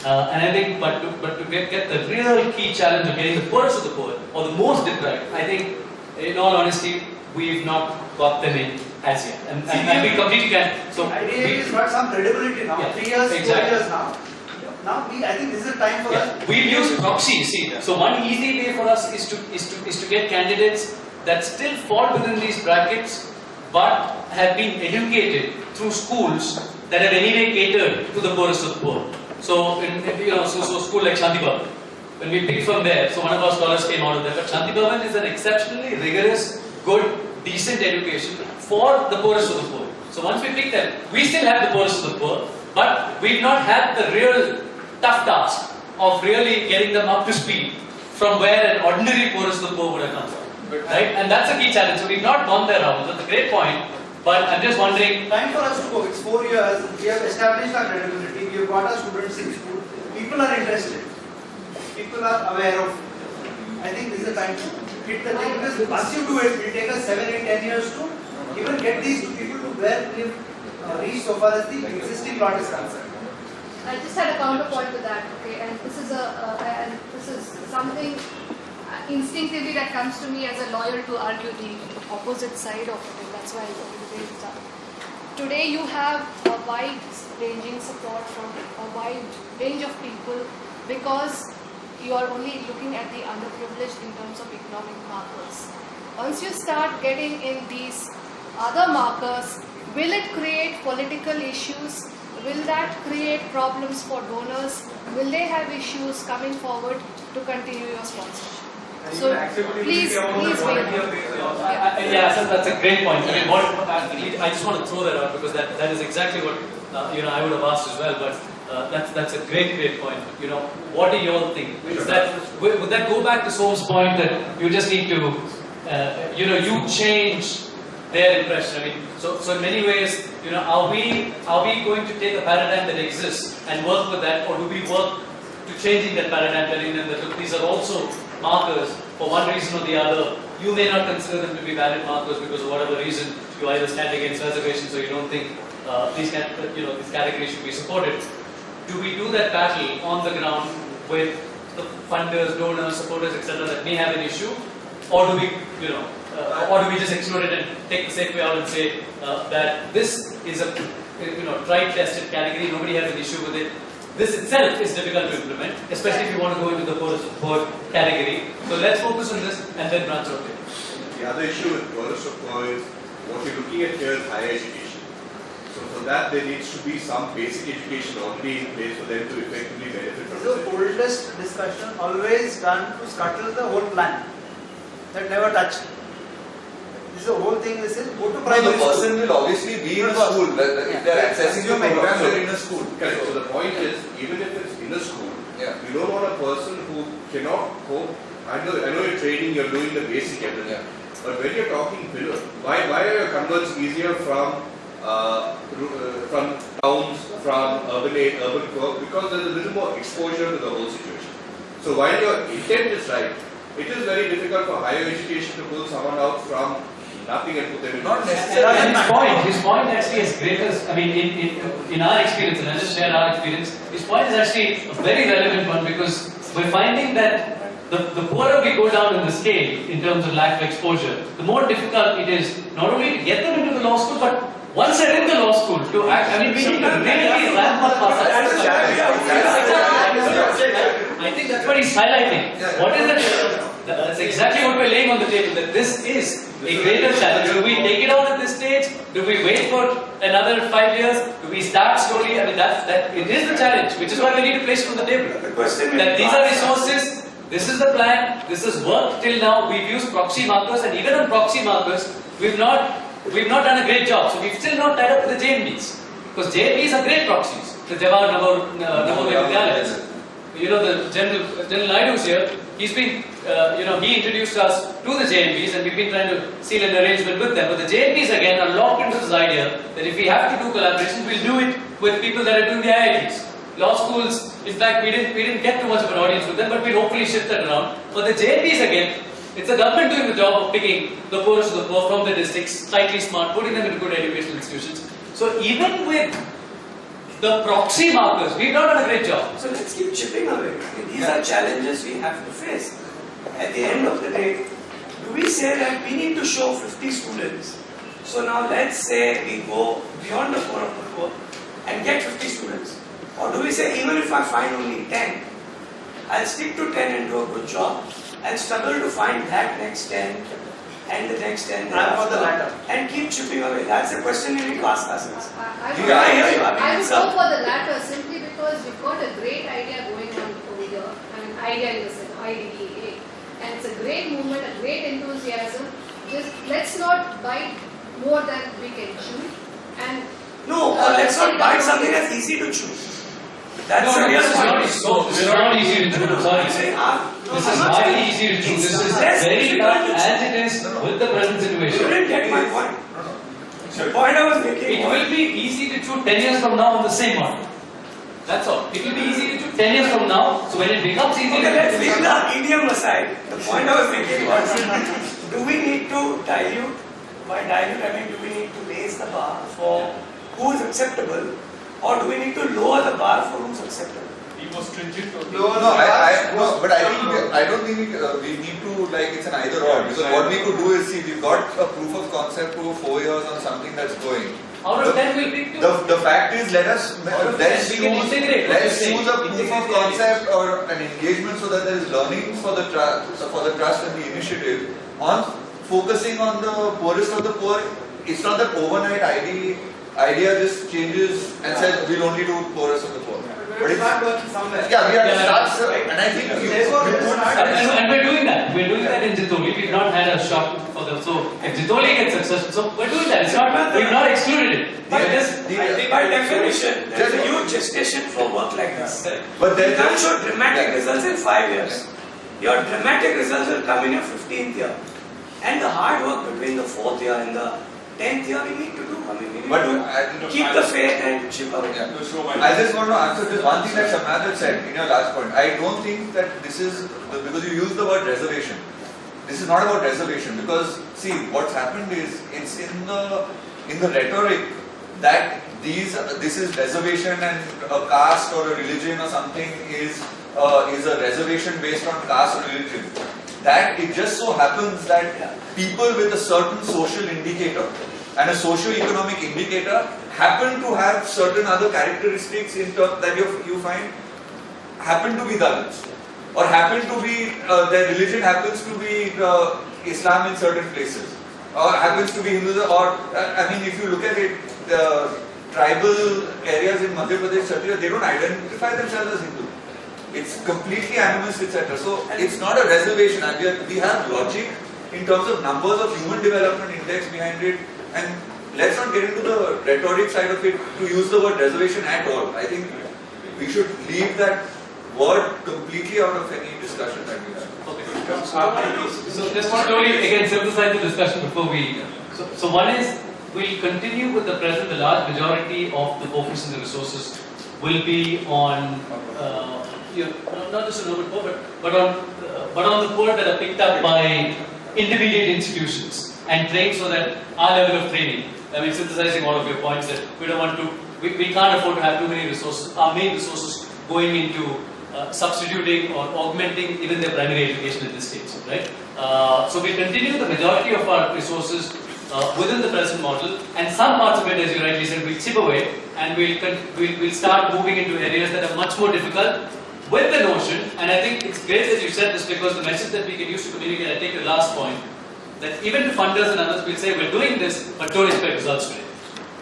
And I think, but to get the real key challenge of getting the poorest of the poor, or the most deprived, I think, in all honesty, we've not got them in as yet. And we completely can. So idea is got some credibility now. Yeah, 3 years, exactly. 4 years now. Now I think this is the time for us. We've used proxy, see. So one easy way for us is to get candidates that still fall within these brackets, but have been educated through schools that have anyway catered to the poorest of the poor. So, so school like Shanti Bhavan, when we picked from there, so one of our scholars came out of there, but Shanti Bhavan is an exceptionally rigorous, good, decent education for the poorest of the poor. So once we picked them, we still have the poorest of the poor, but we've not had the real tough task of really getting them up to speed from where an ordinary poorest of the poor would have come from. Right? And that's a key challenge. So we've not gone there, Rahul. That's a great point. But I'm just wondering. Time for us to go. It's 4 years. We have established our credibility. We have got our students in school. People are interested. People are aware of. I think this is the time to hit the thing. Because once you do it, it will take us 7, 8, 10 years to even get these people to where we've reached so far as the existing lot is concerned. I just had a counterpoint to that, okay, and this is something instinctively that comes to me as a lawyer to argue the opposite side of it, and that's why I raised it up. Today you have a wide-ranging support from a wide range of people because you are only looking at the underprivileged in terms of economic markers. Once you start getting in these other markers, will it create political issues? Will that create problems for donors? Will they have issues coming forward to continue your sponsorship? So please wait. Yeah, so that's a great point. I mean, I just want to throw that out because that is exactly what I would have asked as well. But that's a great point. What do you all think? Is that would that go back to Som's point that you just need to you change their impression? I mean, so in many ways, are we going to take a paradigm that exists and work with that, or do we work to changing that paradigm, telling them that look, these are also markers for one reason or the other? You may not consider them to be valid markers because of whatever reason you either stand against reservations or you don't think these categories should be supported. Do we do that battle on the ground with the funders, donors, supporters, etc. that may have an issue, or do we or do we just exclude it and take the safe way out and say that this is a tried, tested category, nobody has an issue with it. This itself is difficult to implement, especially if you want to go into the poor category. So let's focus on this and then branch out. The other issue with poorest of poor is what you're looking at here is higher education. So for that there needs to be some basic education already in place for them to effectively benefit from This is the oldest discussion always done to scuttle the whole plan. That never touched. This is the whole thing. This is go to primary The school. person will obviously be in a school. If they are accessing the program, they are in a school. Correct. So the point is, even if it's in a school, you don't want a person who cannot cope. I know you're training, you're doing the basic everything. But when you're talking below, why are your converts easier from towns, from urban core? Because there's a little more exposure to the whole situation. So while your intent is right, it is very difficult for higher education to pull someone out from nothing and put them in. Not necessarily. His point actually is greater. I mean, in our experience, and I'll just share our experience, his point is actually a very relevant one because we're finding that the poorer we go down in the scale in terms of lack of exposure, the more difficult it is not only to get them into the law school, but once they're in the law school to act. I mean, we need to really ramp up our I think that's what he's highlighting. What is it? That's exactly what we're laying on the table, that this is a greater challenge. Do we take it out at this stage? Do we wait for another 5 years? Do we start slowly? I mean, it is the challenge, which is why we need to place it on the table. That these are resources, this is the plan, this has worked till now. We've used proxy markers, and even on proxy markers, we've not done a great job. So we've still not tied up with the JMBs. Because JMBs are great proxies. The Jawahar Navodaya Vidyalaya. The General Naidu's here. He's been, he introduced us to the JMBs and we've been trying to seal an arrangement with them. But the JMBs again are locked into this idea that if we have to do collaboration, we'll do it with people that are doing the IITs. Law schools, in fact, we didn't get too much of an audience with them, but we'll hopefully shift that around. But the JMBs again, it's the government doing the job of picking the poorest of the poor from the districts, slightly smart, putting them into good educational institutions. So even with the proxy markers, we've not done a great job. So let's keep chipping away. These are challenges we have to face. At the end of the day, do we say that we need to show 50 students? So now let's say we go beyond the poor of the poor and get 50 students. Or do we say even if I find only 10, I'll stick to 10 and do a good job and struggle to find that next 10 and the next 10 I'm for the latter. and keep chipping away. That's the question we need to ask ourselves. I Yeah, I hear you. I mean, I would it's go a- for the latter simply because we've got a great idea going on over here. I mean, idea in the sense, IDEA. And it's a great movement, a great enthusiasm. Just let's not bite more than we can chew. And No, or let's not bite something that's easy to chew. That's the real point. This is not easy to do. Sorry. I'm saying, This is not easy to do. This is very tough as it is with the present You situation. didn't get my point. The point I was making It was, will be easy to chew 10 years from now on the same model. That's all. It will be easy to chew 10 years from now. So when it becomes easy okay, let's to leave the idiom aside. The point I was making was, do we need to dilute? By dilute, I mean, do we need to raise the bar for who is acceptable, or do we need to lower the bar for who's acceptable? Be more stringent or No, but I think I don't think we need to like it's an either or, because what we could do is see we've got a proof of concept for 4 years on something that's going. out of 10 we'll pick 2. The fact is let's we can integrate what let's you're saying. choose a proof of concept or an engagement so that there is learning for the trust and the initiative on focusing on the poorest of the poor. It's not that overnight idea just changes and says we'll only do poorest of the poor. But It's not working somewhere. yeah, we have to Yeah, start, and I think you Therefore, put let's start. And we're doing that. We're doing that in Jitoli. We've not had a shot for them. So if Jitoli gets successful, so we're doing that. It's not, we've not excluded it. But We're just, I think by definition, there's a huge gestation for work like this. But You then can't show dramatic results in 5 years. Your dramatic results will come in your 15th year. And the hard work between the 4th year and the 10th year we need to do. I mean, we need But to keep the faith and chip away. I just want to answer this one thing that Shamad had said in your last point. I don't think that this is because you use the word reservation. This is not about reservation, because see what's happened is it's in the rhetoric that this is reservation and a caste or a religion or something is a reservation based on caste or religion. That it just so happens that people with a certain social indicator and a socio-economic indicator happen to have certain other characteristics in terms that you find happen to be Dalits, or happen to be their religion happens to be Islam in certain places, or happens to be Hinduism, or I mean if you look at it, the tribal areas in Madhya Pradesh, Chhattisgarh, they don't identify themselves as Hindu. It's completely animist, etc. So it's not a reservation. And we have logic in terms of numbers of human development index behind it, and let's not get into the rhetoric side of it to use the word reservation at all. I think we should leave that word completely out of any discussion that we have. so just to slowly again synthesize the discussion before we. So one is we'll continue with the present. The large majority of the focus and the resources will be on not just on urban poor, but on the poor that are picked up by intermediate institutions and trained so that our level of training. I mean, synthesizing all of your points that we don't want to, we can't afford to have too many resources. Our main resources going into substituting or augmenting even their primary education at this stage, right? So we continue the majority of our resources within the present model, and some parts of it, as you rightly said, we'll chip away, and we'll start moving into areas that are much more difficult. With the notion, and I think it's great that you said this because the message that we can use to communicate, I take your last point, that even to funders and others will say we're doing this, but don't expect results today.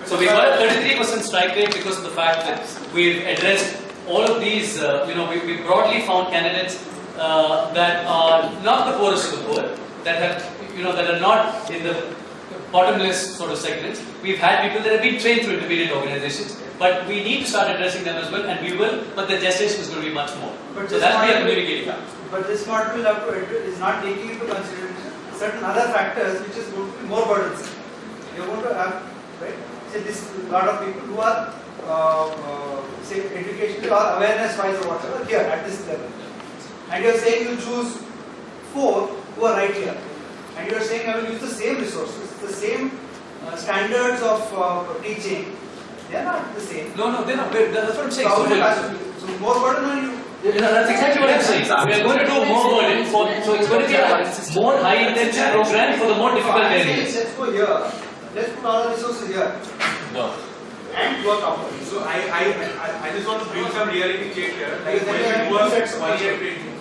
So we've got a 33% strike rate because of the fact that we've addressed all of these, we broadly found candidates that are not the poorest of the poor, that have, that are not in the bottomless sort of segments. We've had people that have been trained through intermediate organizations, but we need to start addressing them as well, and we will, but the gestation is going to be much more. But So that's what we are communicating. But this model will have to is not taking into consideration certain other factors which is going to be more burdensome. You're going to have, right? Say this lot of people who are say educational or awareness wise or whatever here at this level, and you're saying you choose 4 who are right here, and you're saying I will use the same resources, the same standards of teaching. They are not the same. No, they're not. That's what I'm saying. So more burden on you. That's exactly what I'm saying. We are going to do more burden so it's going to be a more high intensity program for the more difficult areas. Let's go here. Let's put all the resources here. No. And work out. So I just want to bring some reality check here. Like Because when then it you have was two sets of 1 year questions. training.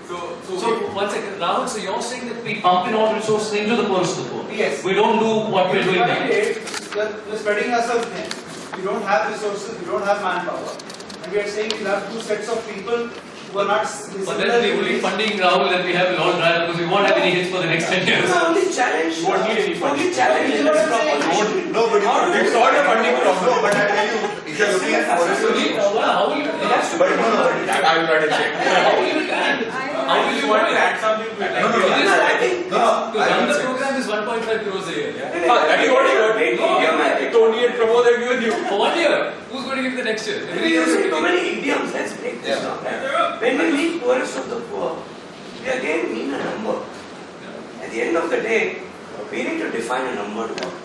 So So one second, Rahul, so you're saying that we pump in all resources into the poorest of the poor? Yes. We don't do what we're doing now. We're spreading ourselves thin. We don't have resources, we don't have manpower. And we are saying we'll have two sets of people who are not But then the only funding, Rahul, that we have will all dry because we won't have any hits for the next 10 years. The only challenge, You won't need any funding. only challenge is What I'm proposition. No, but It's not a funding problem. No, but I tell you, if you're looking at policy, How will you but no, I will not check. How will you How will you want to do it? add something to it? No, no, It is, I think to run the program is 1.5 crores a year. That is what you got. Tony and Pramod agree with you. For 1 year. Who's going to give the next year? We are using too many idioms. Let's break this down. When we mean poorest of the poor, we again mean a number. At the end of the day, we need to define a number to work with.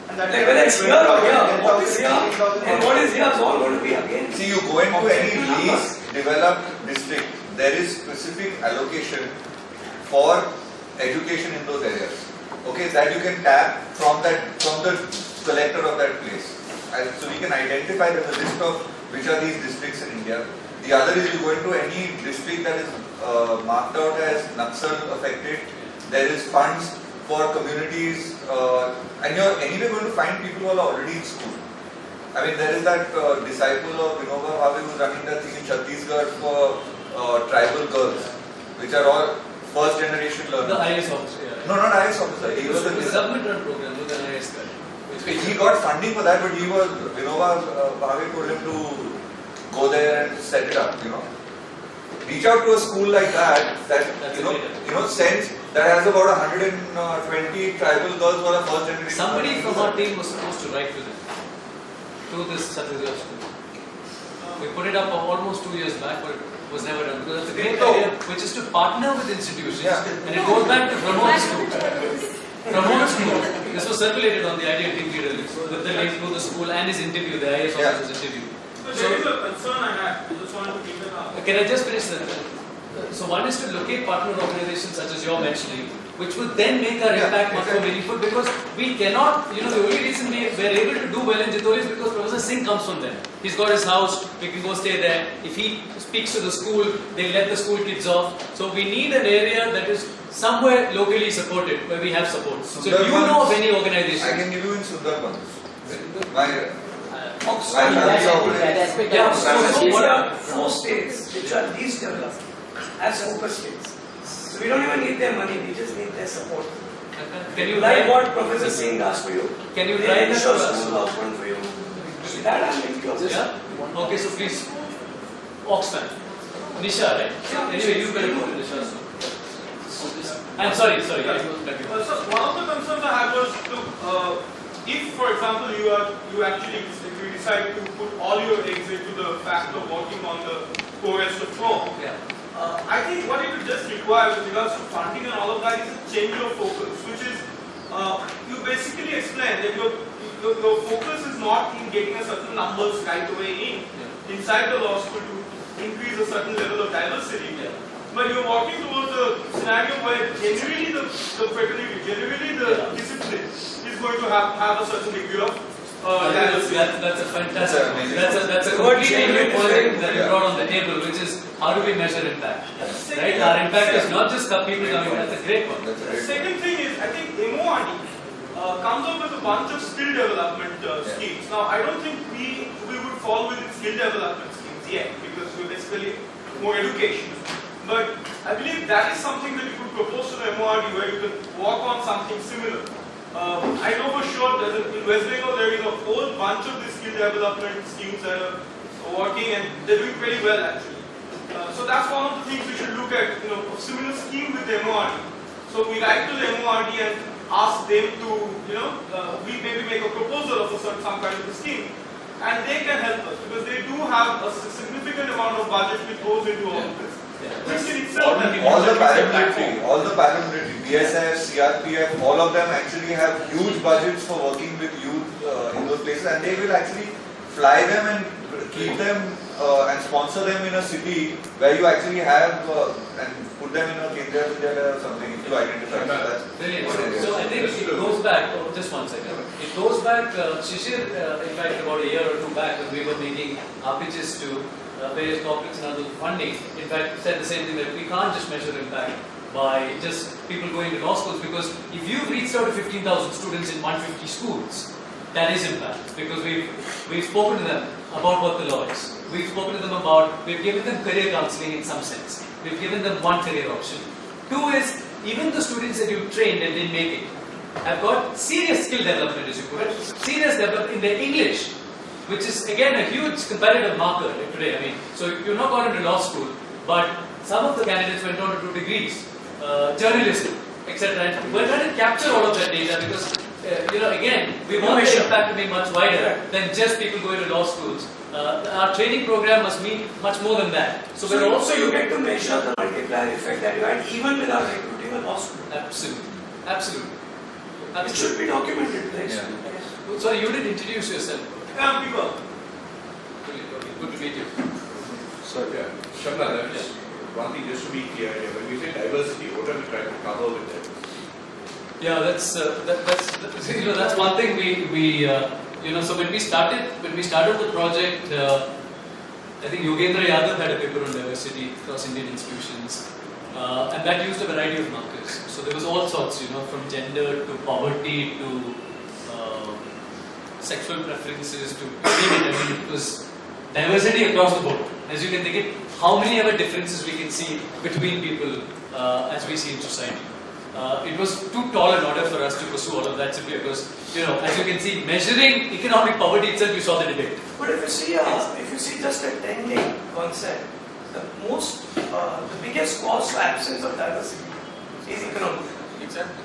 And that Like whether it's here or here, what is here and what is here is all going to be again. See, you go into any least developed district, there is specific allocation for education in those areas. Okay, that you can tap from the collector of that place. And so we can identify there's a list of which are these districts in India. The other is you go into any district that is marked out as Naxal affected. There is funds for communities, and you're anyway going to find people who are already in school. I mean, there is that disciple of Vinoba Bhave who's running that thing in Chhattisgarh for tribal girls, which are all first generation learners. The IAS officer. Yeah. No, not IAS officer. He was It was a the government run program, not an IAS guy. he got funding for that, but Vinoba Bhave told him to go there and set it up, Reach out to a school like that, sends, that has about 120 tribal girls who are first generation. Somebody from our team was supposed to write to them, to this Chhattisgarh school. We put it up almost 2 years back, but it was never done. Because that's a great idea, which is to partner with institutions. And it goes back to Pramod's school. Pramod's school. This was circulated on the Idea team leader list with the link to the school and his interview, the IAS officer's interview. So there is a concern I had. I just wanted to keep it up. Can I just finish that? So one is to locate partner organizations such as you're mentioning, which would then make our impact much more meaningful, because we cannot, the only reason we are able to do well in Jitoli is because Professor Singh comes from there. He's got his house, we can go stay there. If he speaks to the school, they let the school kids off. So we need an area that is somewhere locally supported, where we have support. So if you know of any organization, I can give you in Sundarban. My yeah, So what are 4 states which are least developed as focus states? So we don't even need their money, we just need their support. can you Like write what Professor Singh does for you. Can you They write that ensure to us? school open for you. So that I'm making of. Yeah? Okay, so please, Oxfam. Nisha, right? Anyway, you better put Nisha. I'm sorry, I won't let you. So one of the concerns I had was, look, if, for example, you actually decide to put all your eggs into the fact of working on the poorest of Rome, I think what it would just require with regards to funding and all of that is a change of focus, which is you basically explain that your focus is not in getting a certain numbers right away inside the law school to increase a certain level of diversity. But you're walking towards a scenario where generally the fraternity, generally the discipline is going to have a certain degree of diversity. That's a fantastic point. That's a completely new point that you brought on the table, which is how do we measure impact? Right? Our impact is not just people coming. That's a great one. The second thing is, I think MORD comes up with a bunch of skill development schemes. Now, I don't think we would fall within skill development schemes yet, because we're basically more education. But I believe that is something that you could propose to the MORD, where you can work on something similar. I know for sure that in West Bengal there is a whole bunch of these skill development schemes that are working, and they're doing pretty well actually. So that's one of the things we should look at, a similar scheme with the MORD. So we write to the MORD and ask them to, we maybe make a proposal of some kind of a scheme, and they can help us, because they do have a significant amount of budget which goes into all of this. Which in itself all the paramilitary, BSF, CRPF, all of them actually have huge budgets for working with youth in those places, and they will actually fly them and keep them and sponsor them in a city where you actually have and put them in a Kendriya Vidyalaya or something if you identify. Brilliant. So I think it goes back, just 1 second. It goes back, Shishir, in fact, about a year or two back when we were making our pitches to various corporates and other funding, in fact, said the same thing, that we can't just measure impact by just people going to law schools, because if you've reached out to 15,000 students in 150 schools, that is impact, because we've spoken to them about what the law is. We've spoken to them about, we've given them career counseling in some sense. We've given them one career option. Two is, even the students that you trained and didn't make it have got serious skill development, as you put it, serious development in their English, which is again a huge competitive marker today. I mean, so you're not gone into law school, but some of the candidates went on to do degrees, journalism, etc. And we're trying to capture all of that data because, again, we want the impact to be much wider than just people going to law schools. Our training program must mean much more than that. So we're also you get to measure the multiplier effect that you had even without recruiting a law school. Absolutely. Absolutely. It should be documented. Right? Yeah. Sorry, you did introduce yourself. People. Good to meet you. So, Shabna, just one thing just to be clear here. When we say diversity, what are we trying to cover with that? Yeah, that's one thing we so when we started the project, I think Yogendra Yadav had a paper on diversity across Indian institutions, and that used a variety of markers. So there was all sorts, from gender to poverty to sexual preferences to it was diversity across the board. As you can think it, how many other differences we can see between people as we see in society. It was too tall an order for us to pursue all of that simply because, as you can see, measuring economic poverty itself, you saw the debate. But if you see just a trending concept, the biggest cause for absence of diversity is economic. Exactly.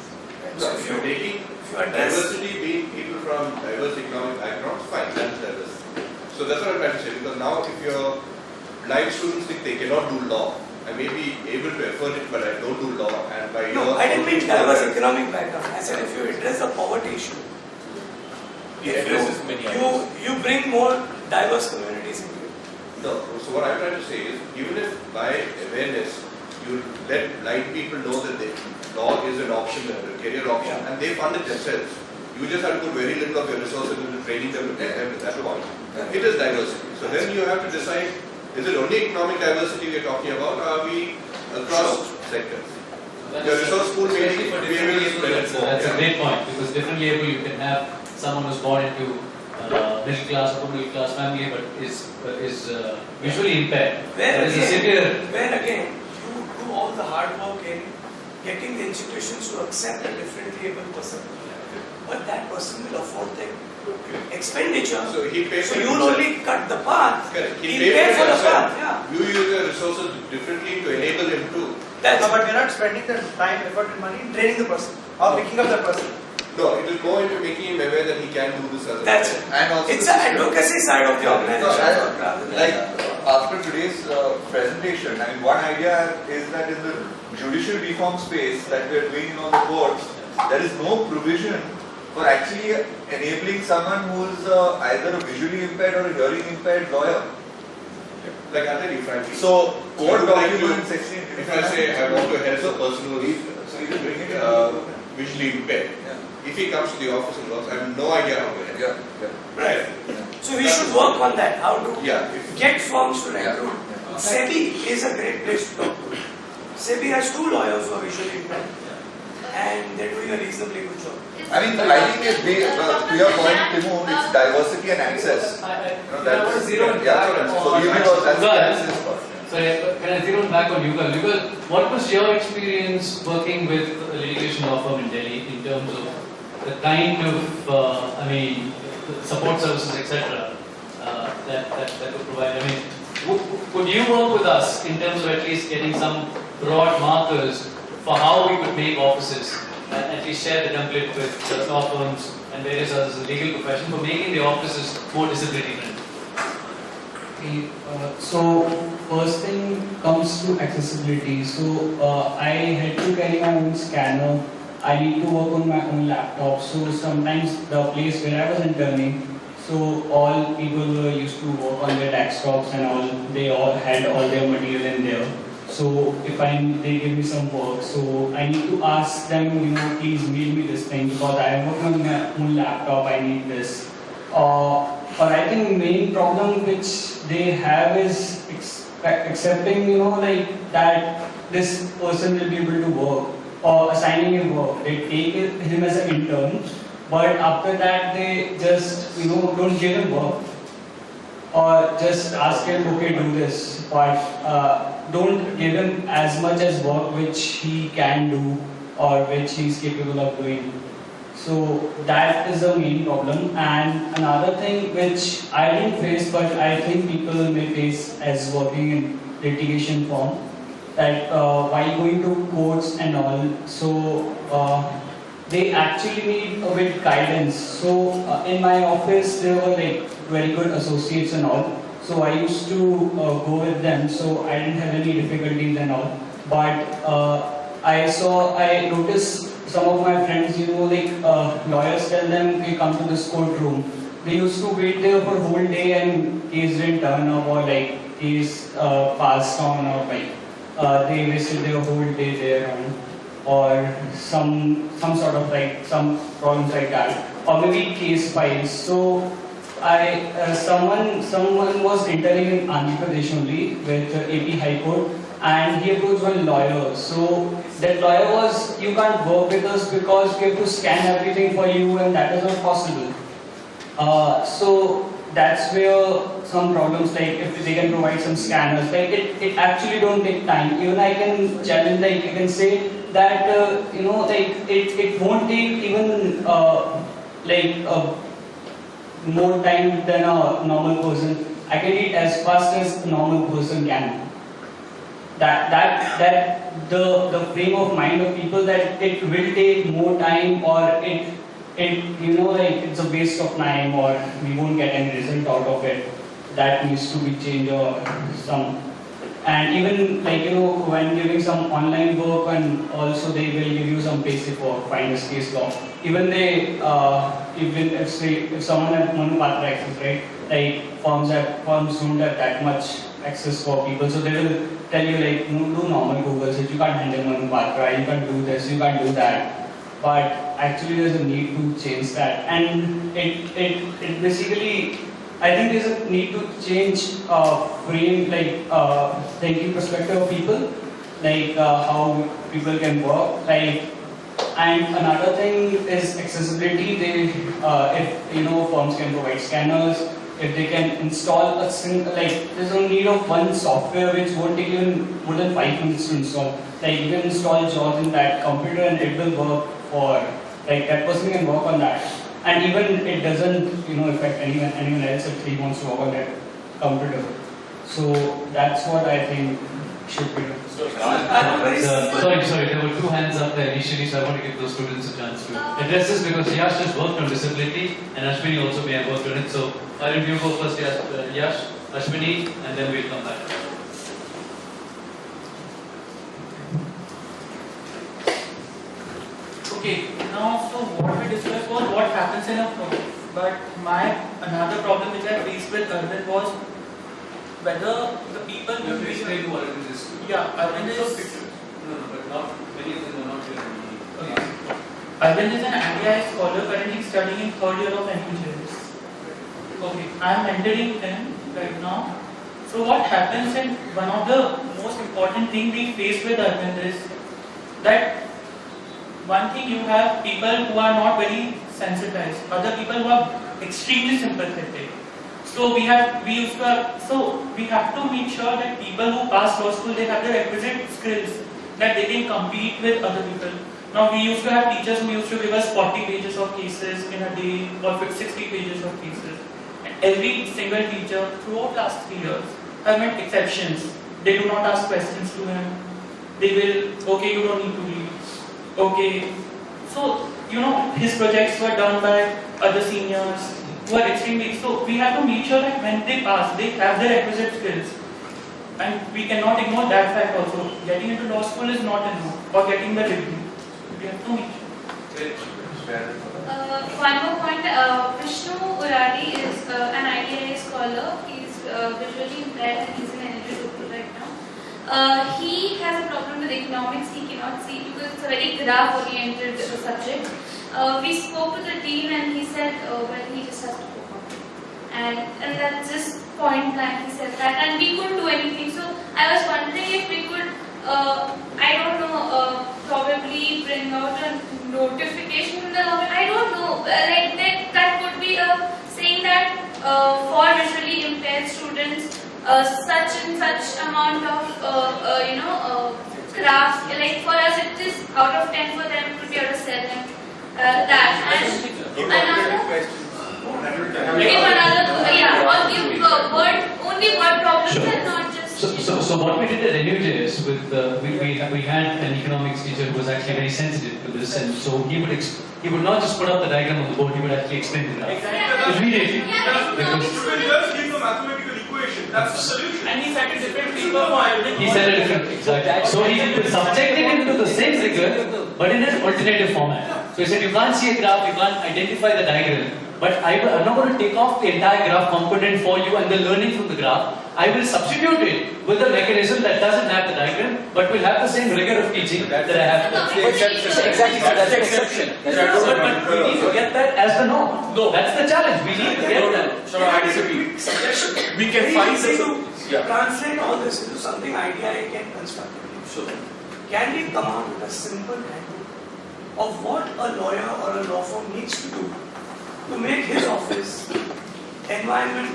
So if you're taking diversity being people from diverse economic backgrounds, fine, that's diversity. So that's what I'm trying to say, because now if your blind students think they cannot do law, I may be able to afford it, but I don't do law, and by No, I didn't mean diverse economic background. I said if you address the poverty issue, you bring more diverse communities into it. No, so what I'm trying to say is, even if by awareness, you let blind people know that law is an option, a career option, and they fund it themselves. You just have to put very little of your resources into training them to get them to that point. It is diversity. So then you have to decide, is it only economic diversity we are talking about, or are we across sectors? Your resource pool may be able to spread it more. That's a great point, because differently able you can have someone who's born into middle class or middle class family but is visually impaired. Where again, you do all the hard work in getting the institutions to accept a differently able person. But that person will afford the expenditure. So he pays for you will only cut the path. Correct. He pays for the path. Yeah. You use your resources differently to enable him to. But we're not spending the time, effort, and money in training the person or picking up the person. No, it will go into making him aware that he can do this as a That's it. And also it's an advocacy side of the organization. Like after today's presentation, I mean, one idea is that in the judicial reform space that we are doing in all the courts, there is no provision for actually enabling someone who is either a visually impaired or a hearing impaired lawyer. Like I'll tell you frankly. So, court like documents, section. if I say I want to help a person who is visually impaired, if he comes to the office and works, I have no idea how to help. Right. So we should work on that. How to get firms to recruit. SEBI is a great place to talk to. SEBI has 2 lawyers who are visually impaired, and they're doing a reasonably good job. I mean, I think it's to your point, Timur, it's diversity and access. That's zero Sorry, can I zero back on Yugal? Yugal, what was your experience working with a litigation law firm in Delhi in terms of the kind of, support services, etc. That would provide? I mean, could you work with us in terms of at least getting some broad markers for how we could make offices, and at least share the template with the law firms and various others in the legal profession for making the offices more disability friendly? Okay, so first thing comes to accessibility. So I had to carry my own scanner. I need to work on my own laptop. So sometimes the place where I was interning, so all people used to work on their desktops and all. They all had all their material in there. So if they give me some work, so I need to ask them, please mail me this thing because I am working on my own laptop. I need this. or I think main problem which they have is accepting, like that this person will be able to work or assigning him work. They take him as an intern, but after that they just, don't give him work or just ask him, okay, do this, but don't give him as much as work which he can do or which he is capable of doing. So that is the main problem. And another thing which I didn't face, but I think people may face as working in litigation firm, that while going to courts and all, so they actually need a bit guidance. So in my office there were like very good associates and all. So I used to go with them, so I didn't have any difficulties and all. But I noticed some of my friends, like lawyers tell them, okay, come to this courtroom. They used to wait there for a whole day and case didn't turn up, or like case passed on, or like they wasted their whole day there on, or some sort of like some problems like that, or maybe case files. So someone was interning in Andhra Pradesh only with AP High Court, and he approached one lawyer. So that lawyer was, you can't work with us because we have to scan everything for you, and that is not possible. So that's where some problems, like if they can provide some scanners, like it actually don't take time. Even I can challenge, like you can say that like it won't take even more time than a normal person. I can eat as fast as a normal person can. That the frame of mind of people that it will take more time, or it like it's a waste of time, or we won't get any result out of it, that needs to be changed, or some. And even like when giving some online work, and also they will give you some basic work, finance case law. Even they even if someone has monopatra access, right? Like firms don't have that much access for people, so they will tell you like do normal Google search. You can't handle monopatra, you can't do this, you can't do that. But actually there's a need to change that, and it basically, I think there's a need to change frame, like thinking perspective of people, like how people can work, like. And another thing is accessibility. They if firms can provide scanners, if they can install there's no need of one software which won't take even more than 5 minutes to install. Like you can install JAWS in that computer and it will work for, like that person can work on that. And even it doesn't affect anyone else if he wants to work on that computer. So that's what I think should be done. Sorry, there were 2 hands up there initially, so I want to give those students a chance to address this, because Yash has worked on disability and Ashwini also may have worked on it. So why don't you go first, Yash, Ashwini, and then we'll come back. Okay, now so what we discussed was what happens in a firm. But another problem which I faced with Arvind was whether the people who explain what it is. Yeah, Arvind is No, but not many of them are not here. Okay. Arvind is an ANDI scholar currently studying in 3rd year of engineering. Okay, I am mentoring him right now. So what happens, and one of the most important thing we face with Arvind is that one thing, you have people who are not very sensitized, other people who are extremely sympathetic. So we have to make sure that people who pass law school, they have the requisite skills that they can compete with other people. Now we used to have teachers who used to give us 40 pages of cases in a day, or 60 pages of cases. And every single teacher throughout last 3 years have made exceptions. They do not ask questions to him. They will, okay, you don't need to read. Okay. So, his projects were done by other seniors who are extremely, so we have to make sure that when they pass, they have the requisite skills. And we cannot ignore that fact also. Getting into law school is not enough, or getting the degree. We have to make sure. One more point, Vishnu Uradi is an IDIA scholar. He is visually impaired and he is in NLD right now. He has a problem with economics. He cannot see because it's a very graph-oriented subject. We spoke to the dean and he said, well, he just has to cope up. and that's just point blank he said that, and we couldn't do anything. So I was wondering if we could, I don't know, probably bring out a notification from the government. I don't know, like that could be saying that for visually impaired students, such and such amount of crafts. Like for us, it is out of 10. For them, it would be out of 7. That and another. Give another, yeah, or give only word problems and not just. So what we did at NUJS with we had an economics teacher who was actually very sensitive to this, and so he would not just put up the diagram on the board, he would actually explain the graph immediately. Because you can just give the mathematical equation. That's the solution. And he said a different paper for everything. He said a different, exactly. So he subjected him to the same figure, but in an alternative format. So he said you can't see a graph, you can't identify the diagram. But I'm not going to take off the entire graph component for you and the learning from the graph. I will substitute it with a mechanism that doesn't have the diagram, but will have the same rigor of teaching that I have. That's the exception. Exactly, that's the exception. But we need to get that as the norm. No, that's the challenge. We need to get that. So I disagree. Suggestion. We can find to translate all this into something I can constructively. So, can we come out with a simple handbook of what a lawyer or a law firm needs to do to make his office environment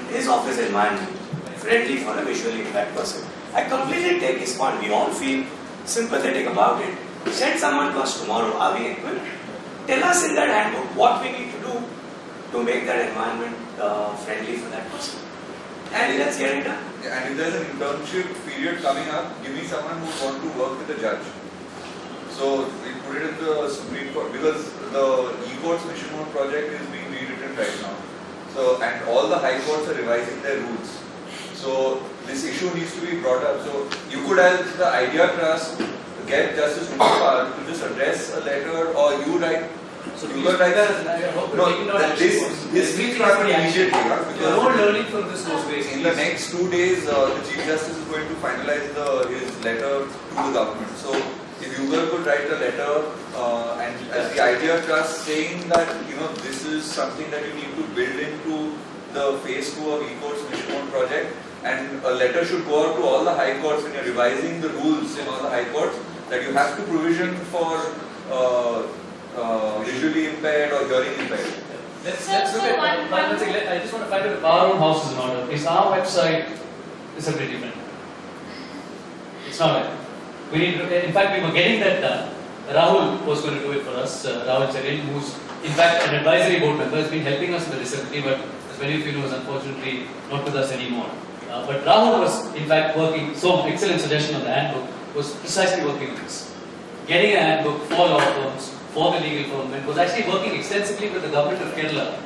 friendly for a visually impaired person? I completely take his point. We all feel sympathetic about it. Send someone to us tomorrow. Are we equipped? Tell us in that handbook what we need to do to make that environment friendly for that person. And let's get it done. And if there's an internship period coming up, give me someone who wants to work with the judge. So we put it in the Supreme Court because the e-courts mission mode project is being rewritten right now. So and all the high courts are revising their rules. So this issue needs to be brought up. So you could, as the Idea Trust, get Justice Mukherjee to just address a letter, or you write. So you could write this needs to happen immediately. Because more learning from this goes ways. In the next 2 days, the Chief Justice is going to finalize his letter to the government. So if you could write a letter and as the Idea Trust saying that this is something that you need to build into the phase 2 of e-courts mission mode project, and a letter should go out to all the high courts when you're revising the rules in all the high courts that you have to provision for visually impaired or hearing impaired. Let's look at one thing. I just want to find out if our own house is in order. Is our website disability friendly? It's not right. We need to, in fact, we were getting that done. Rahul was going to do it for us. Rahul Charin, who's in fact an advisory board member, has been helping us with the disability, but as many of you know, is unfortunately not with us anymore. But Rahul was in fact working, so excellent suggestion on the handbook, was precisely working on this. Getting a handbook for law firms, for the legal firm, and was actually working extensively with the government of Kerala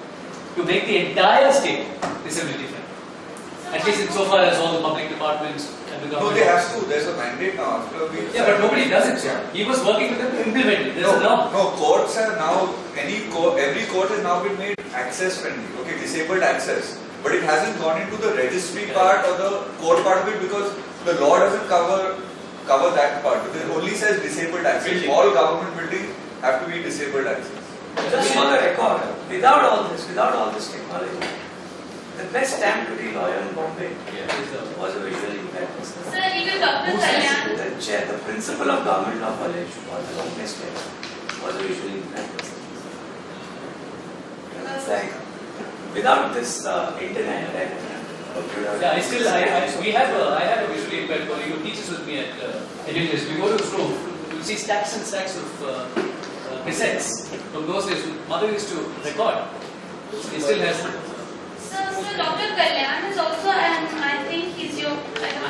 to make the entire state disability friendly. At least insofar as all the public departments and the government. No, they have to. There's a mandate now after we. Yeah, but nobody does it. So he was working with them to implement it. There's a law. No, courts are now, every court has now been made access friendly. Okay, disabled access. But it hasn't gone into the registry part or the court part of it because the law doesn't cover that part. It only says disabled access. All government buildings have to be disabled access. Just for the record, without all this technology, the best stamp duty lawyer in Bombay was a visually impaired person. Sir, even Dr. Kalyan. The principal of Government Law College was the longest player, was a visually impaired person. It's like, without this internet and computer. Yeah, I have a visually impaired colleague who teaches with me at NUJS. We go to his room, you see stacks and stacks of cassettes from those days. Mother used to record. He still has them. So Dr. Kalyan is also, and I think he's I'm not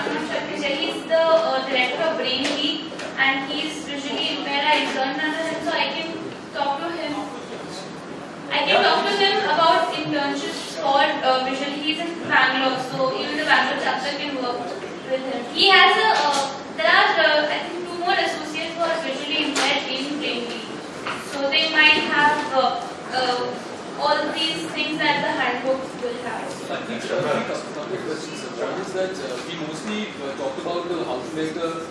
sure if he's the director of Brain Week, and he's visually impaired. I learned under him, so I can talk to him. Talk to him about internships for visually. He's in Bangalore, so even the Bangalore chapter can work with him. He has there are I think 2 more associates who are visually impaired in Brain Week, so they might have all these things that the handbook will have. I think a couple of questions. One is that we mostly talked about how to make a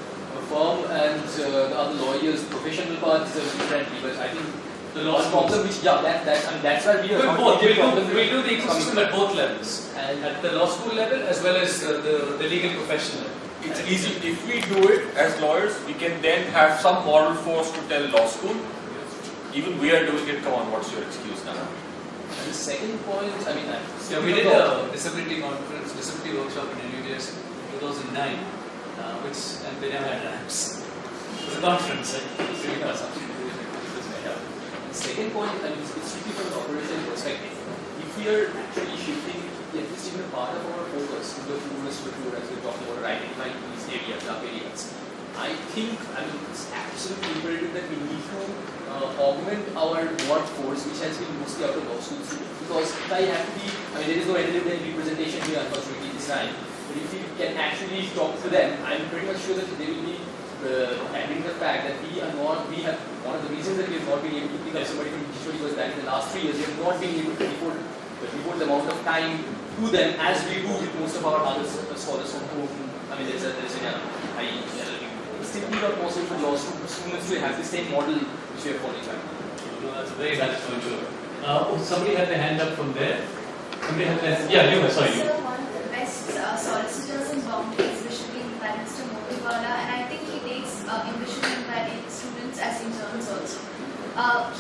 firm and the other lawyers' professional parts friendly, but I think The law problem which, yeah, that's why we are not both. problem. We'll do the ecosystem at both levels, and at the law school level as well as the legal profession level. It's easy. If we do it as lawyers, we can then have some moral force to tell law school, even we are doing it, come on, what's your excuse now? And the second point, I mean, we did a disability conference, disability workshop in NUJS in 2009, which and Benham had ramps. It was a conference, right? The second point, I mean, it's strictly from an operational perspective. If we are actually shifting at least even a part of our focus to the fullness of the tour, as we're talking about identifying these areas, dark areas, I think, I mean, it's absolutely imperative that we need to augment our workforce, which has been mostly out of law school students. Because if I have to be, I mean, there is no edited representation here, unfortunately, this time. But if we can actually talk to them, I'm pretty much sure that they will be admitting the fact that we have one of the reasons that we have not been able to pick up somebody from Kishori was that in the last 3 years we have not been able to devote the amount of time to them as we do with most of our other scholars from whom, I mean, there is a it's simply not possible for law students to have the same model which we are following right now. No, that's a very valid point. Somebody had their hand up from there. Somebody had their yeah, you were sorry. Sir, one of the best solicitors in Bombay is Vishnu Mr. Motiwala, and I think he takes Vishnu students as interns also.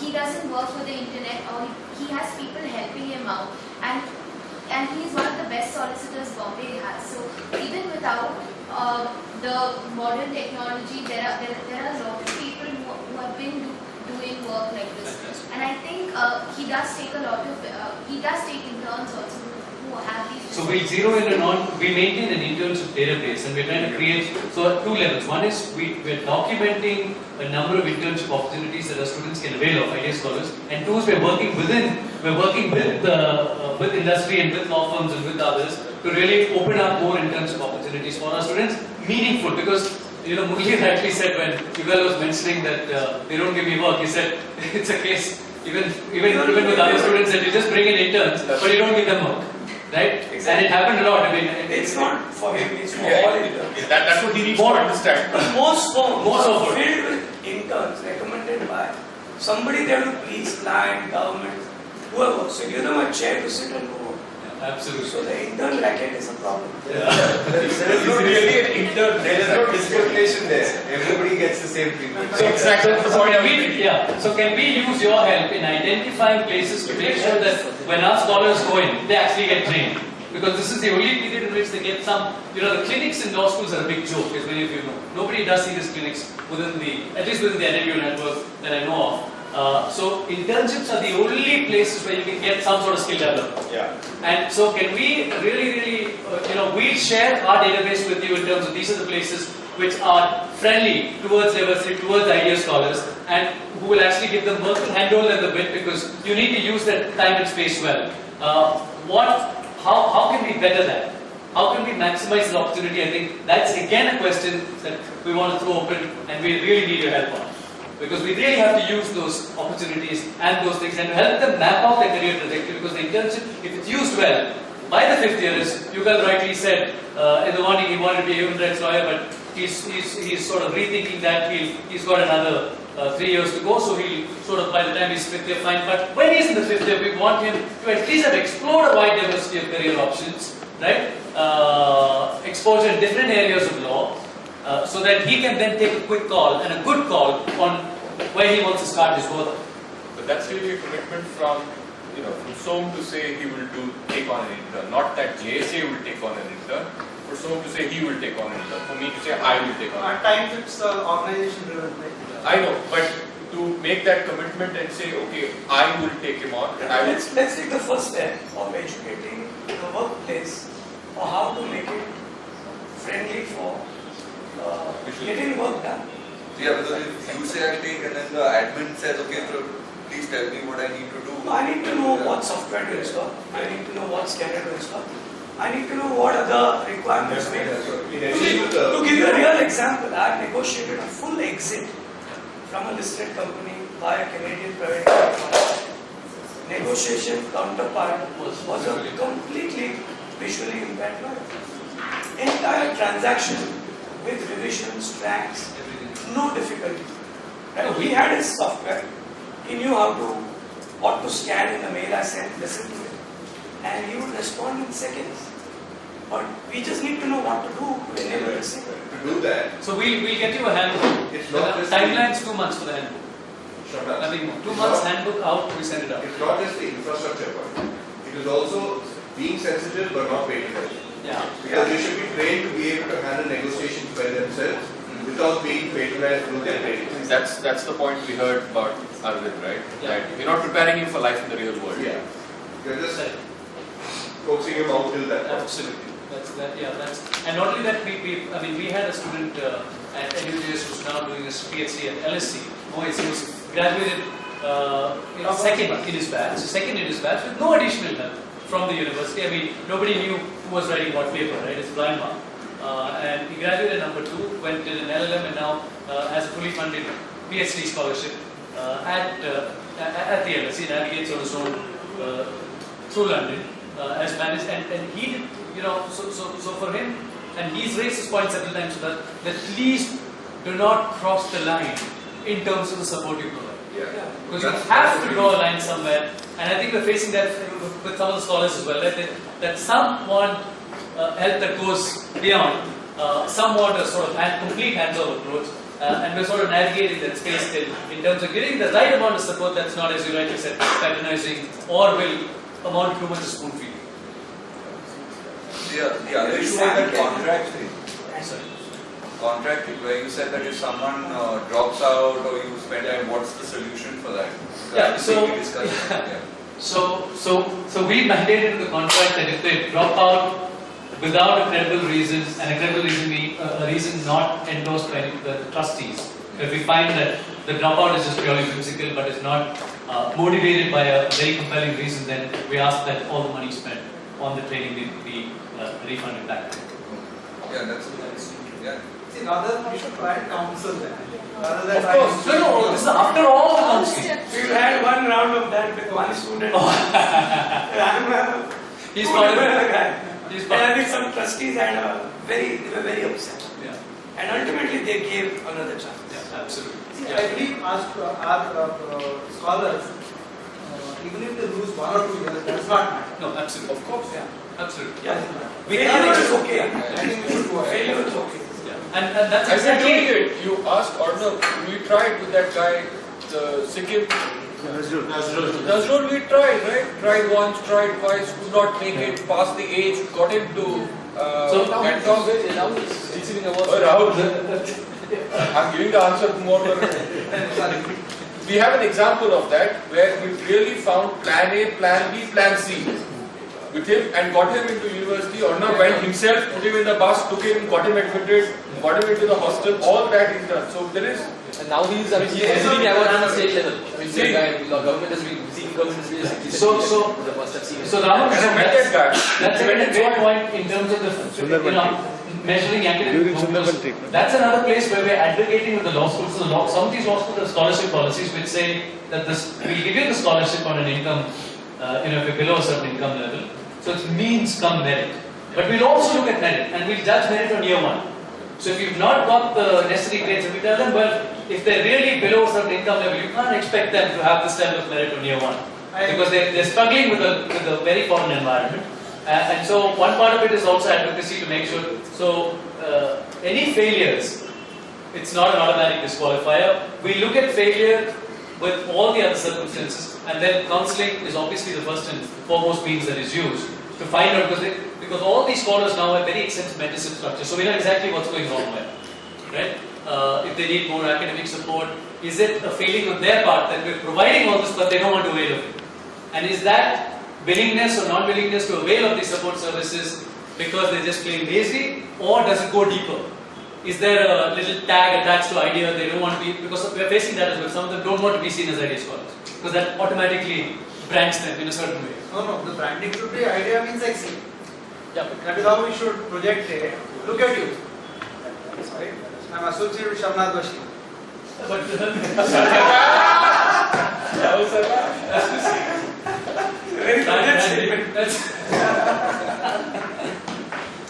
He doesn't work with the internet, or he has people helping him out, and he is one of the best solicitors Bombay has. So even without the modern technology, there are a lot of people who have been doing work like this, and I think he does take interns also who have these. So we'll zero in we maintain an internship database, and we're trying to create, so at 2 levels. One is we're documenting a number of internship opportunities that our students can avail of, IDEA scholars, and 2 is we're working with industry and with law firms and with others to really open up more internship opportunities for our students, meaningful, because Murli rightly said when Yugal was mentioning that they don't give me work, he said it's a case even with other students that you just bring in interns, but you don't give them work. Right? Exactly. And it happened a lot. I mean, it's not for him, it's for all interns. That's what he needs to understand. Most firms are of filled with interns recommended by somebody there to please, client, government, whoever. So give them a chair to sit and go. Absolutely. So the intern racket is a problem. There is not really an intern. There is no discrimination there. Everybody gets the same treatment. So exactly. So can we use your help in identifying places to make sure that when our scholars go in, they actually get trained? Because this is the only period in which they get some, the clinics in law schools are a big joke, as many of you know. Nobody does see these clinics at least within the NMU network that I know of. So internships are the only places where you can get some sort of skill development. Yeah. And so can we really, we'll share our database with you in terms of these are the places which are friendly towards diversity, towards IDEA scholars, and who will actually give them work to handle them a bit, because you need to use that time and space well. How can we better that? How can we maximize the opportunity? I think that's again a question that we want to throw open, and we really need your help on. Because we really have to use those opportunities and those things and help them map out their career trajectory, because the internship, if it's used well, by the 5th year, as Yugal rightly said, in the morning he wanted to be a human rights lawyer, but he's sort of rethinking that. He's got another 3 years to go, so he'll sort of, by the time he's 5th year, fine. But when he's in the 5th year, we want him to at least have explored a wide diversity of career options, right? Exposure in different areas of law, so that he can then take a quick call and a good call on where he wants to start his work. But that's really a commitment from Som to say he will take on an intern. Not that JSA will take on an intern, for Som to say he will take on an intern. For me to say I will take on an intern. At times it's organization driven. I know, but to make that commitment and say, okay, I will take him on. And I will. Let's take the first step of educating the workplace for how to make it friendly for getting work done. Yeah, because if you say I'll take and then the admin says, okay, please tell me what I need to do. I need to know what software to install. I need to know what scanner to install. I need to know what other requirements may be. To give you a real example, I have negotiated a full exit from a listed company by a Canadian private company. Negotiation counterpart was a completely visually impaired lawyer. Entire transaction with revisions, tracks, no difficulty. Right? He had his software. He knew what to scan in the mail I sent, listen to it, and he would respond in seconds. But we just need to know what to do to enable this. To do that. So we'll get you a handbook. It's not just timeline's 2 months for the handbook. Shut up. Nothing more. 2 months handbook out, we send it out. It's not just the infrastructure part. It is also being sensitive but not patronized. Yeah. Because they should be trained to be able to handle negotiations by themselves without being patronized through their training. That's the point we heard about Arvind, right? Yeah. That we're not preparing him for life in the real world. Yeah. You're just coaxing him out till that point. Absolutely. That's and not only that, we had a student at NUJS who's now doing his PhD at LSC. Moez, he was graduated second in his batch with no additional help from the university. I mean, nobody knew who was writing what paper, right? It's blind mark. And he graduated number 2, went in an LLM, and now has a fully funded PhD scholarship at the LSE, navigates on his own through London, as managed, and he did, so for him, and he's raised his point several times so that please do not cross the line in terms of the support you provide. Because you have to draw a line somewhere, and I think we're facing that with some of the scholars as well, that some want help that goes beyond, some want a sort of complete hands-off approach, and we're sort of navigating that space still in terms of getting the right amount of support that's not, as you rightly said, patronizing or will amount too much of spoon feeding. The other issue was that contracting, where you said that if someone drops out or you spend time, what's the solution for that? So we mandated in the contract that if they drop out without a credible reason, and a credible reason being a reason not endorsed by the trustees, if we find that the dropout is just purely whimsical but is not motivated by a very compelling reason, then we ask that all the money spent on the training be refunded back. Yeah, that's nice. Yeah. See, rather we should try and counsel them. Rather than Of course. No, this is after all the counseling. We had one round of that with one student. He's part of it. Guy. And I think some trustees they were very upset. Yeah. And ultimately they gave another chance. Yeah, absolutely. See, I believe our scholars, even if they lose 1 or 2 years, that's not matter. No, absolutely. Of course, yeah. Absolutely. Yeah. Failure is okay. I think we should go ahead. Failure is okay. And that's As we're exactly doing it, you asked Arnav, we tried with that guy, the Sikkim. Nazrul, we tried, right? Tried once, tried twice, could not make it, past the age, got him to now he's receiving awards. Rahul, I'm giving the answer more. We have an example of that where we really found plan A, plan B, plan C with him and got him into university. Arnav went himself, put him in the bus, took him, got him admitted, got him into the hostel, all that is done. So there is. And now he's receiving awards on the state level. Government has been receiving So Rahul, that's a great point in terms of the measuring academic performance. That's another place where we're advocating with the law schools. So some of these law schools have scholarship policies which say that we'll give you the scholarship on an income, if you're below a certain income level. So it's means come merit. But we'll also look at merit and we'll judge merit on year 1. So if you've not got the necessary grades, we tell them, well, if they're really below a certain income level, you can't expect them to have this level of merit on year 1. Because they're struggling with a very foreign environment. And so one part of it is also advocacy to make sure, so any failures, it's not an automatic disqualifier. We look at failure with all the other circumstances, and then counselling is obviously the first and foremost means that is used to find out, because all these scholars now have very extensive mentorship structure, so we know exactly what's going wrong where, right? If they need more academic support, is it a failing on their part that we're providing all this but they don't want to avail of it? And is that willingness or non-willingness to avail of these support services because they're just plain lazy, or does it go deeper? Is there a little tag attached to idea they don't want to be, because we're facing that as well, some of them don't want to be seen as idea scholars, because that automatically brands them in a certain way. No, the branding should be idea means sexy. Yeah, that is how we should project it. Look at you. Right? I'm associated with Shamnath Bashi.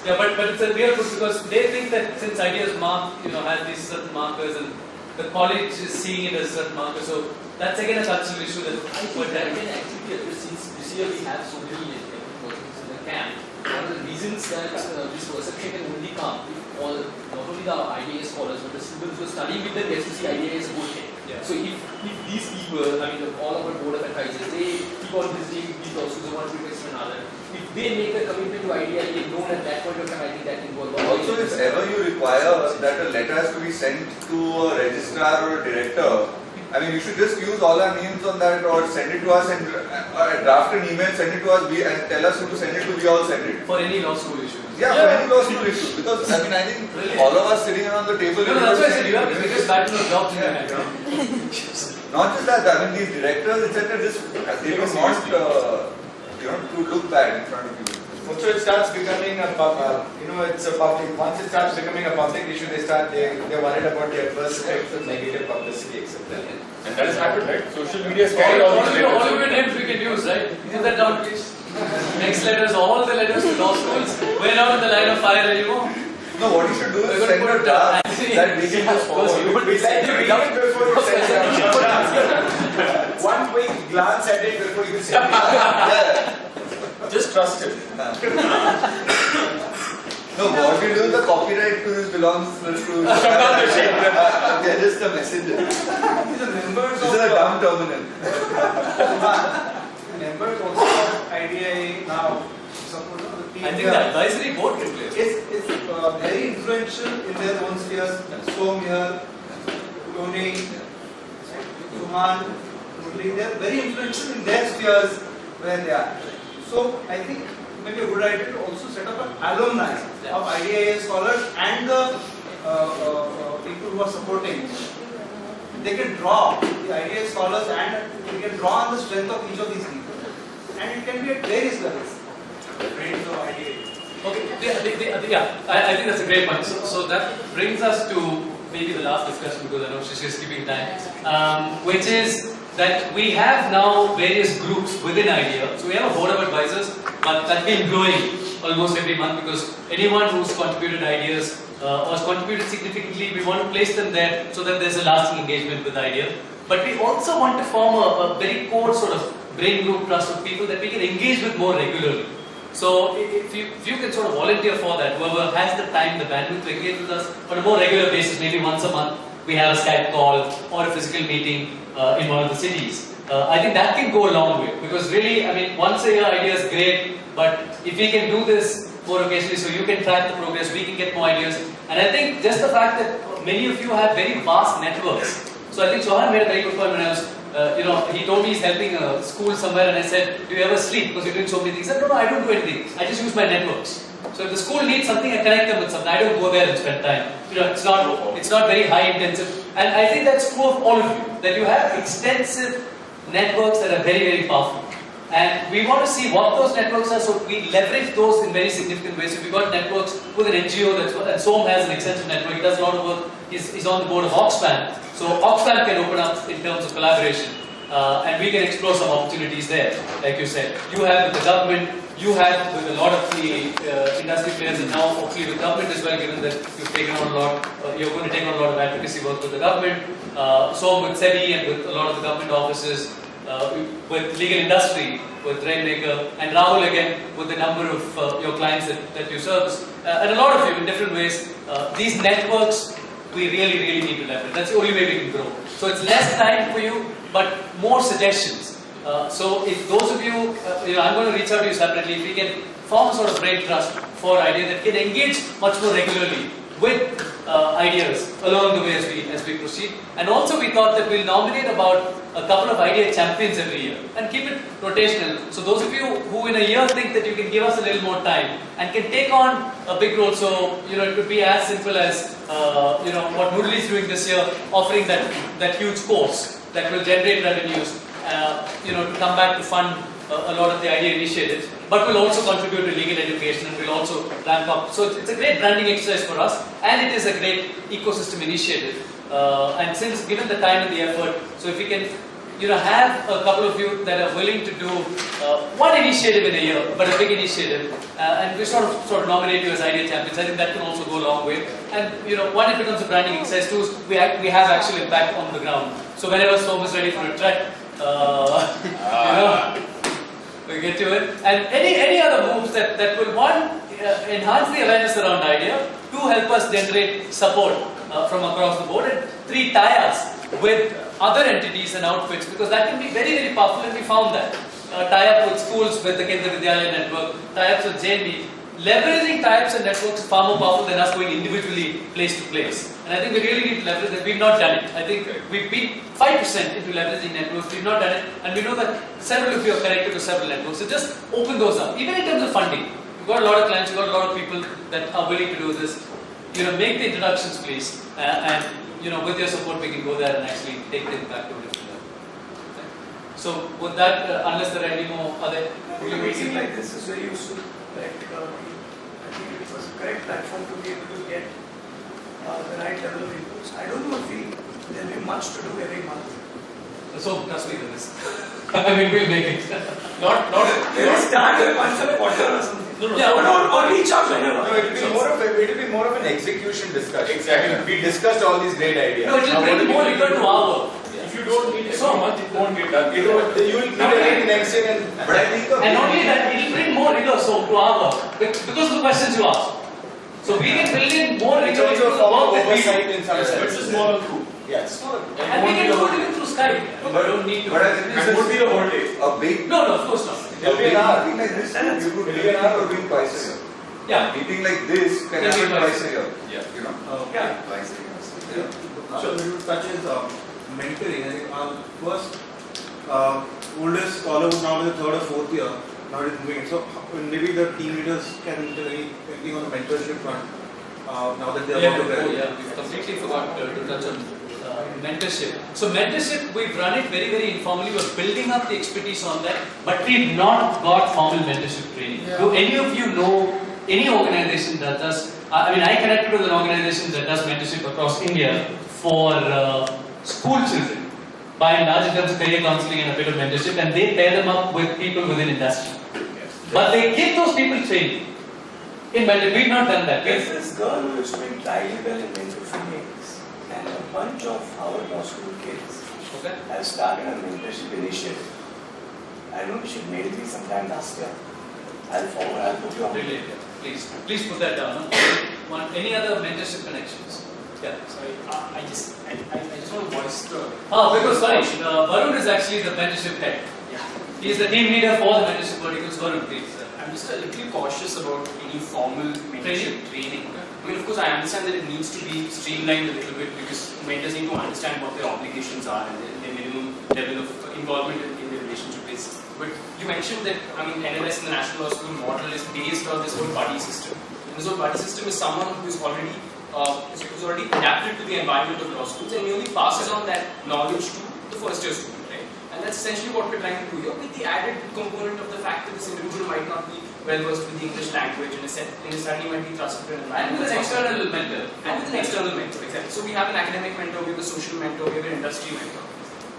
Yeah, but it's a real good, because they think that since ideas mark, has these certain markers, and the college is seeing it as certain markers, so that's again a cultural issue that I think that can actually be addressed since this year we have so many persons in the camp. One of the reasons that this perception can only come if all, not only the IDAS scholars but the students who are studying with them get to see IDAS good thing. Yeah. So if these people, I mean all of our board of advisors, they keep on visiting these also the one request to another. If they make a commitment to IDA, they know at that point of time, I think that can work. Also, if ever you require that a letter has to be sent to a registrar or a director, I mean, you should just use all our names on that or send it to us and draft an email, send it to us and tell us who to send it to, we all send it. for any law school issue. Yeah, for any law school issue. Because, I mean, I think all of us sitting around the table... No, that's why I said you have the biggest battle of jobs in your hand. Not just that, I mean, these directors, etc., they don't want to look bad in front of you. So it starts becoming a it's a public. Once it starts becoming a public issue, they're worried about the adverse effects of negative publicity, etc. And that has happened, right? Social media has All carried all of these your letters. names we can use, right? Put that down, please. Next letters, all the letters to law schools. We're not in the line of fire anymore. No, what you should do is send a draft that we can just forward. We like to read it before you send it. One quick glance at it before you send it. Yeah. Just trust it. No, what we do, the copyright to this belongs to... They're just a messenger. The members This is a dumb terminal. members also of IDA now support the team. I think the advisory board can play. It's very influential in their own spheres. Som here, Tony, Suman, Murli, they are very influential in their spheres where they are. So I think maybe a good idea to also set up an alumni of IDA scholars and the people who are supporting. They can draw the IDA scholars and they can draw on the strength of each of these people. And it can be at various levels. Range of IDA. Okay, yeah, I think that's a great point. So that brings us to maybe the last discussion because I know she's keeping time, which is that we have now various groups within IDEA. So we have a board of advisors, but that's been growing almost every month because anyone who's contributed ideas or has contributed significantly, we want to place them there so that there's a lasting engagement with IDEA. But we also want to form a very core sort of brain group trust of people that we can engage with more regularly. So if you can sort of volunteer for that, whoever has the time, the bandwidth to engage with us on a more regular basis, maybe once a month, we have a Skype call or a physical meeting in one of the cities. I think that can go a long way because really, I mean, once a year idea is great, but if we can do this more occasionally so you can track the progress, we can get more ideas. And I think just the fact that many of you have very vast networks. So I think Sohan made a very good point when I was he told me he's helping a school somewhere and I said, do you ever sleep because you're doing so many things? He said, no, I don't do anything. I just use my networks. So if the school needs something, I connect them with something. I don't go there and spend time. It's not very high intensive. And I think that's true of all of you, that you have extensive networks that are very, very powerful. And we want to see what those networks are, so we leverage those in very significant ways. So we've got networks with an NGO, and Som has an extensive network. He does a lot of work. He's on the board of Oxfam. So Oxfam can open up in terms of collaboration. And we can explore some opportunities there, like you said. You have with the government, you have with a lot of the industry players, and now hopefully with government as well, given that you've taken on a lot, you're going to take on a lot of advocacy work with the government. Som with SEBI and with a lot of the government offices. With legal industry, with Rainmaker, and Rahul again with the number of your clients that you service, and a lot of you in different ways. These networks we really, really need to leverage. That's the only way we can grow. So it's less time for you, but more suggestions. So if those of you, I'm going to reach out to you separately. If we can form a sort of brain trust for IDEA that can engage much more regularly with ideas along the way as we proceed. And also we thought that we'll nominate about a couple of IDEA champions every year and keep it rotational. So those of you who in a year think that you can give us a little more time and can take on a big role, so it could be as simple as what Murli is doing this year, offering that huge course that will generate revenues, to come back to fund a lot of the IDEA initiatives, but will also contribute to legal education and will also ramp up. So it's a great branding exercise for us, and it is a great ecosystem initiative. And since given the time and the effort, so if we can have a couple of you that are willing to do one initiative in a year, but a big initiative, and we sort of nominate you as idea champions. I think that can also go a long way. And one, it becomes a branding exercise. Two, we have actual impact on the ground. So whenever Som is ready for a trek, we get to it. And any other moves that will enhance the awareness around idea, two, help us generate support from across the board, and three, tie us with other entities and outfits, because that can be very, very powerful, and we found that. Tie-up with schools, with the Kendriya Vidyalaya network, tie-ups with JNB. Leveraging tie-ups and networks is far more powerful than us going individually place to place. And I think we really need to leverage that. We've not done it. I think we've been 5% into leveraging networks. We've not done it, and we know that several of you are connected to several networks. So just open those up, even in terms of funding. We've got a lot of clients, we've got a lot of people that are willing to do this. Make the introductions, please, and with your support, we can go there and actually take the impact to a different level. Okay. So, with that, unless there are any more other meeting like this is very useful. Right? I think it was a correct platform to be able to get the right level of inputs. I don't know if there will be much to do every month. So, trust me with this. I mean, we'll make it. Not start once a quarter or something. Or reach out whenever. No, it will be more of an execution discussion. Exactly. I mean, we discussed all these great ideas. No, it will bring more rigor to our work. If you don't need it so much, it won't get done. You will need it next year, but I think and not only that, it will bring more rigor to our work because of the questions you ask. So we can build in more rigor into the work that we do. In some sense. It's a smaller group. Yes. And we can do it even through Skype. We don't need to. But I think it would be a whole day. A big. No, of course not. A big meeting like this, you could be an hour or doing twice a year. Yeah. Meeting like this can happen twice a year. Yeah. Twice a year. So we would touch is mentoring. I think our first oldest scholar who's now in the third or fourth year, now it is moving. So maybe the team leaders can do anything on the mentorship front now that they are about to graduate. Yeah, we completely forgot to touch on mentorship. So mentorship, we've run it very, very informally. We're building up the expertise on that, but we've not got formal mentorship training. Yeah. Do any of you know any organization that does? I mean, I connected with an organization that does mentorship across India for school children, by and large in terms of career counseling and a bit of mentorship, and they pair them up with people within industry. Yes. But they give those people training. In mentorship, we've not done that. There's this girl who is doing trilingual in mentor trainings, and a bunch of our law school kids have started a mentorship initiative. I don't know, she mailed me sometime last year. I'll put you on. Brilliant. Please put that down. Any other mentorship connections? Yeah. Sorry, I just want to voice the. Because sorry, Varun is actually the mentorship head. Yeah. He is the team leader for the mentorship verticals. Varun, please. I'm just a little cautious about any formal mentorship training. I mean, of course, I understand that it needs to be streamlined a little bit because mentors need to understand what their obligations are and their minimum level of involvement in the relationship is. But you mentioned that, I mean, NLS in the National Law School model is based on this whole buddy system. And this whole buddy system is someone who is already adapted to the environment of law schools, and he only passes on that knowledge to the first year student, right? And that's essentially what we're trying to do here, with the added component of the fact that this individual might not be well versed with the English language and suddenly might be thrust into an environment. And with an external mentor. Exactly. So we have an academic mentor, we have a social mentor, we have an industry mentor.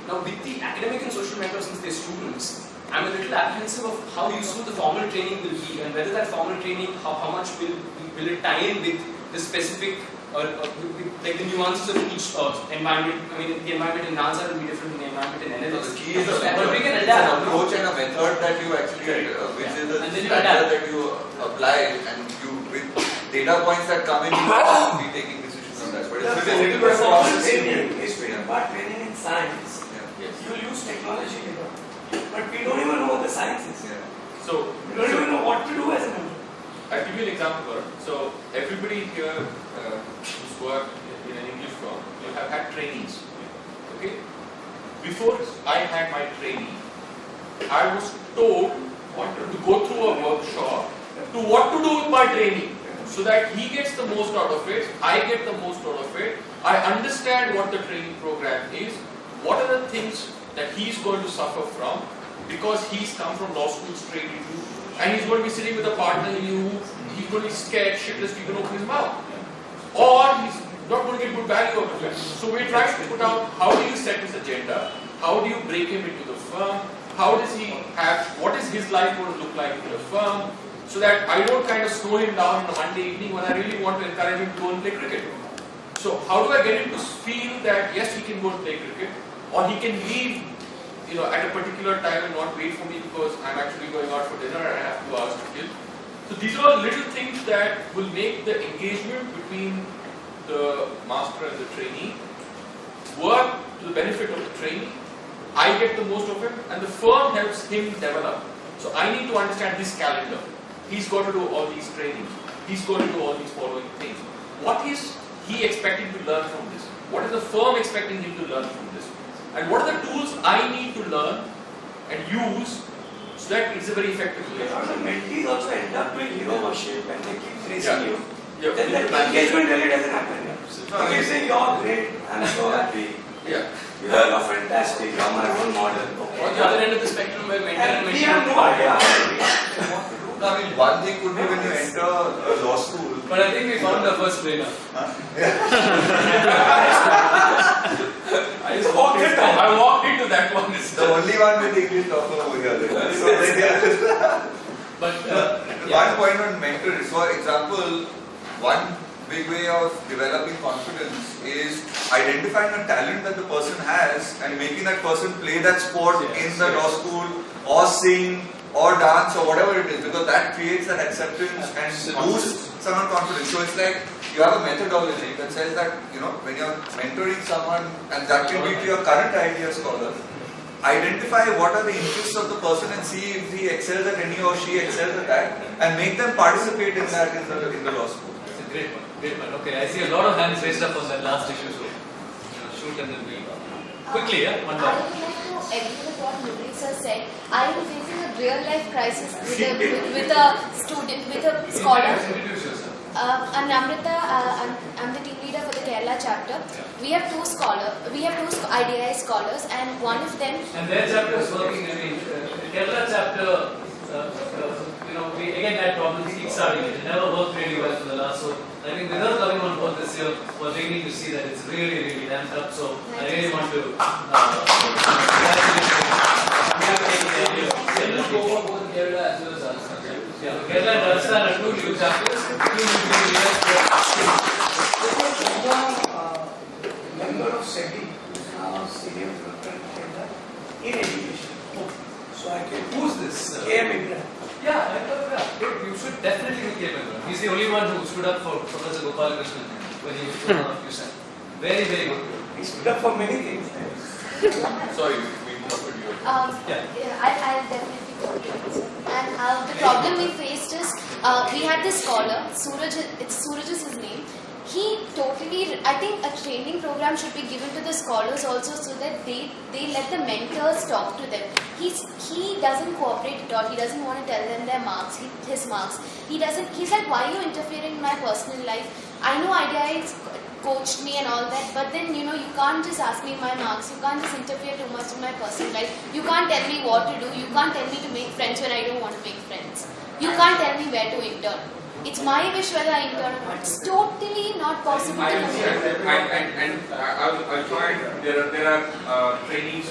Now with the academic and social mentor, since they're students, I'm a little apprehensive of how useful the formal training will be, and whether that formal training, how much will it tie in with the specific like the nuances of each environment. I mean, the environment in NASA will be different from the environment in NLS. So the key is but we can an approach and a method that you actually, which is the standard that you apply, and you with data points that come in, you will be taking decisions on that. But it's a little bit of process. But training in science, you use technology later, but we don't even know what the science is. So we don't even know what to do as a member. I'll give you an example. So everybody here who's worked in an English firm, you have had trainees. Okay? Before I had my trainee, I was told to go through a workshop to what to do with my trainee, so that he gets the most out of it, I get the most out of it, I understand what the training program is, what are the things that he's going to suffer from, because he's come from law school straight into, and he's going to be sitting with a partner who he's going to be scared shitless to even open his mouth, or he's not going to get good value out of it. So we're trying to put out how do you set this agenda, How do you break him into the firm? How does he have, what is his life going to look like in the firm? So that I don't kind of slow him down on a Monday evening when I really want to encourage him to go and play cricket. So how do I get him to feel that yes, he can go and play cricket, or he can leave, you know, at a particular time and not wait for me because I'm actually going out for dinner and I have 2 hours to kill. So these are little things that will make the engagement between the master and the trainee work to the benefit of the trainee. I get the most of him, and the firm helps him develop. So I need to understand this calendar. He's got to do all these trainings. He's got to do all these following things. What is he expecting to learn from this? What is the firm expecting him to learn from this? And what are the tools I need to learn and use so that it's a very effective relationship? The mentees also end up doing hero worship and they keep praising you. Yeah. Then the engagement really doesn't happen. If you say you're great, I'm so happy. Yeah. You're fantastic, you're my role model. On the other end of the spectrum where mentor and We mentee have no idea. I mean, one thing could be when you enter law school. But I think we found the first trainer. I just walked into that one. The only one with English talker over here. But one point on mentors, for example, one big way of developing confidence is identifying a talent that the person has and making that person play that sport in the law school or sing or dance or whatever it is, because that creates that acceptance and boosts someone's confidence. So it's like you have a methodology that says that, you know, when you're mentoring someone, and that can be to your current idea scholar, identify what are the interests of the person and see if he excels at any or she excels at that, and make them participate in that in the law school. That's a great one. Great one. Okay, I see a lot of hands raised up on that last issue, so shoot and then we'll quickly, yeah, one I more. would like to agree with what Mudrik sir said. I am facing a real life crisis with a student, with a scholar. Introduce yourself. I'm Namrita. I'm the team leader for the Kerala chapter. We have two IDI scholars, and one of them. And their chapter is working. I mean, Kerala chapter. You know, we again had problems kickstarting it. It never worked really well for the last. So I think without coming on board this year, we're beginning to see that it's really ramped up. So I really want to. Go for both Kerala as well as Rajasthan. Yeah, Kerala and Rajasthan are two new chapters. Member of SETI, who's now senior professor in education. So I can. Who's this? K.M. Ibrahim. Yeah, I thought, yeah, you should definitely be K.M. Ibrahim. He's the only one who stood up for Professor Gopalakrishnan when he was thrown out of USAN. Very good. He stood up for many things. Sorry, we interrupted you. I'll definitely go to it. And the problem we faced is we had this scholar, Suraj. Suraj is his name. He totally, I think a training program should be given to the scholars also, so that they let the mentors talk to them. He doesn't cooperate at all. He doesn't want to tell them their marks, his marks. He's like, why are you interfering in my personal life? I know IDI coached me and all that, but then, you know, you can't just ask me my marks. You can't just interfere too much in my personal life. You can't tell me what to do. You can't tell me to make friends when I don't want to make friends. You can't tell me where to intern. It's my wish whether I intern or not. It's totally not possible. I understand that, and I'll find there are trainees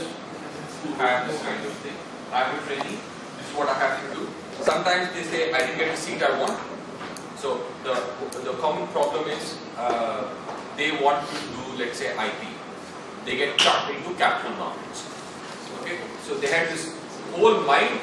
who have this kind of thing. I'm a trainee. This is what I have to do. Sometimes they say I didn't get a seat I want. So the common problem is they want to do, let's say, IP. They get chucked into capital markets. Okay, so they had this whole mind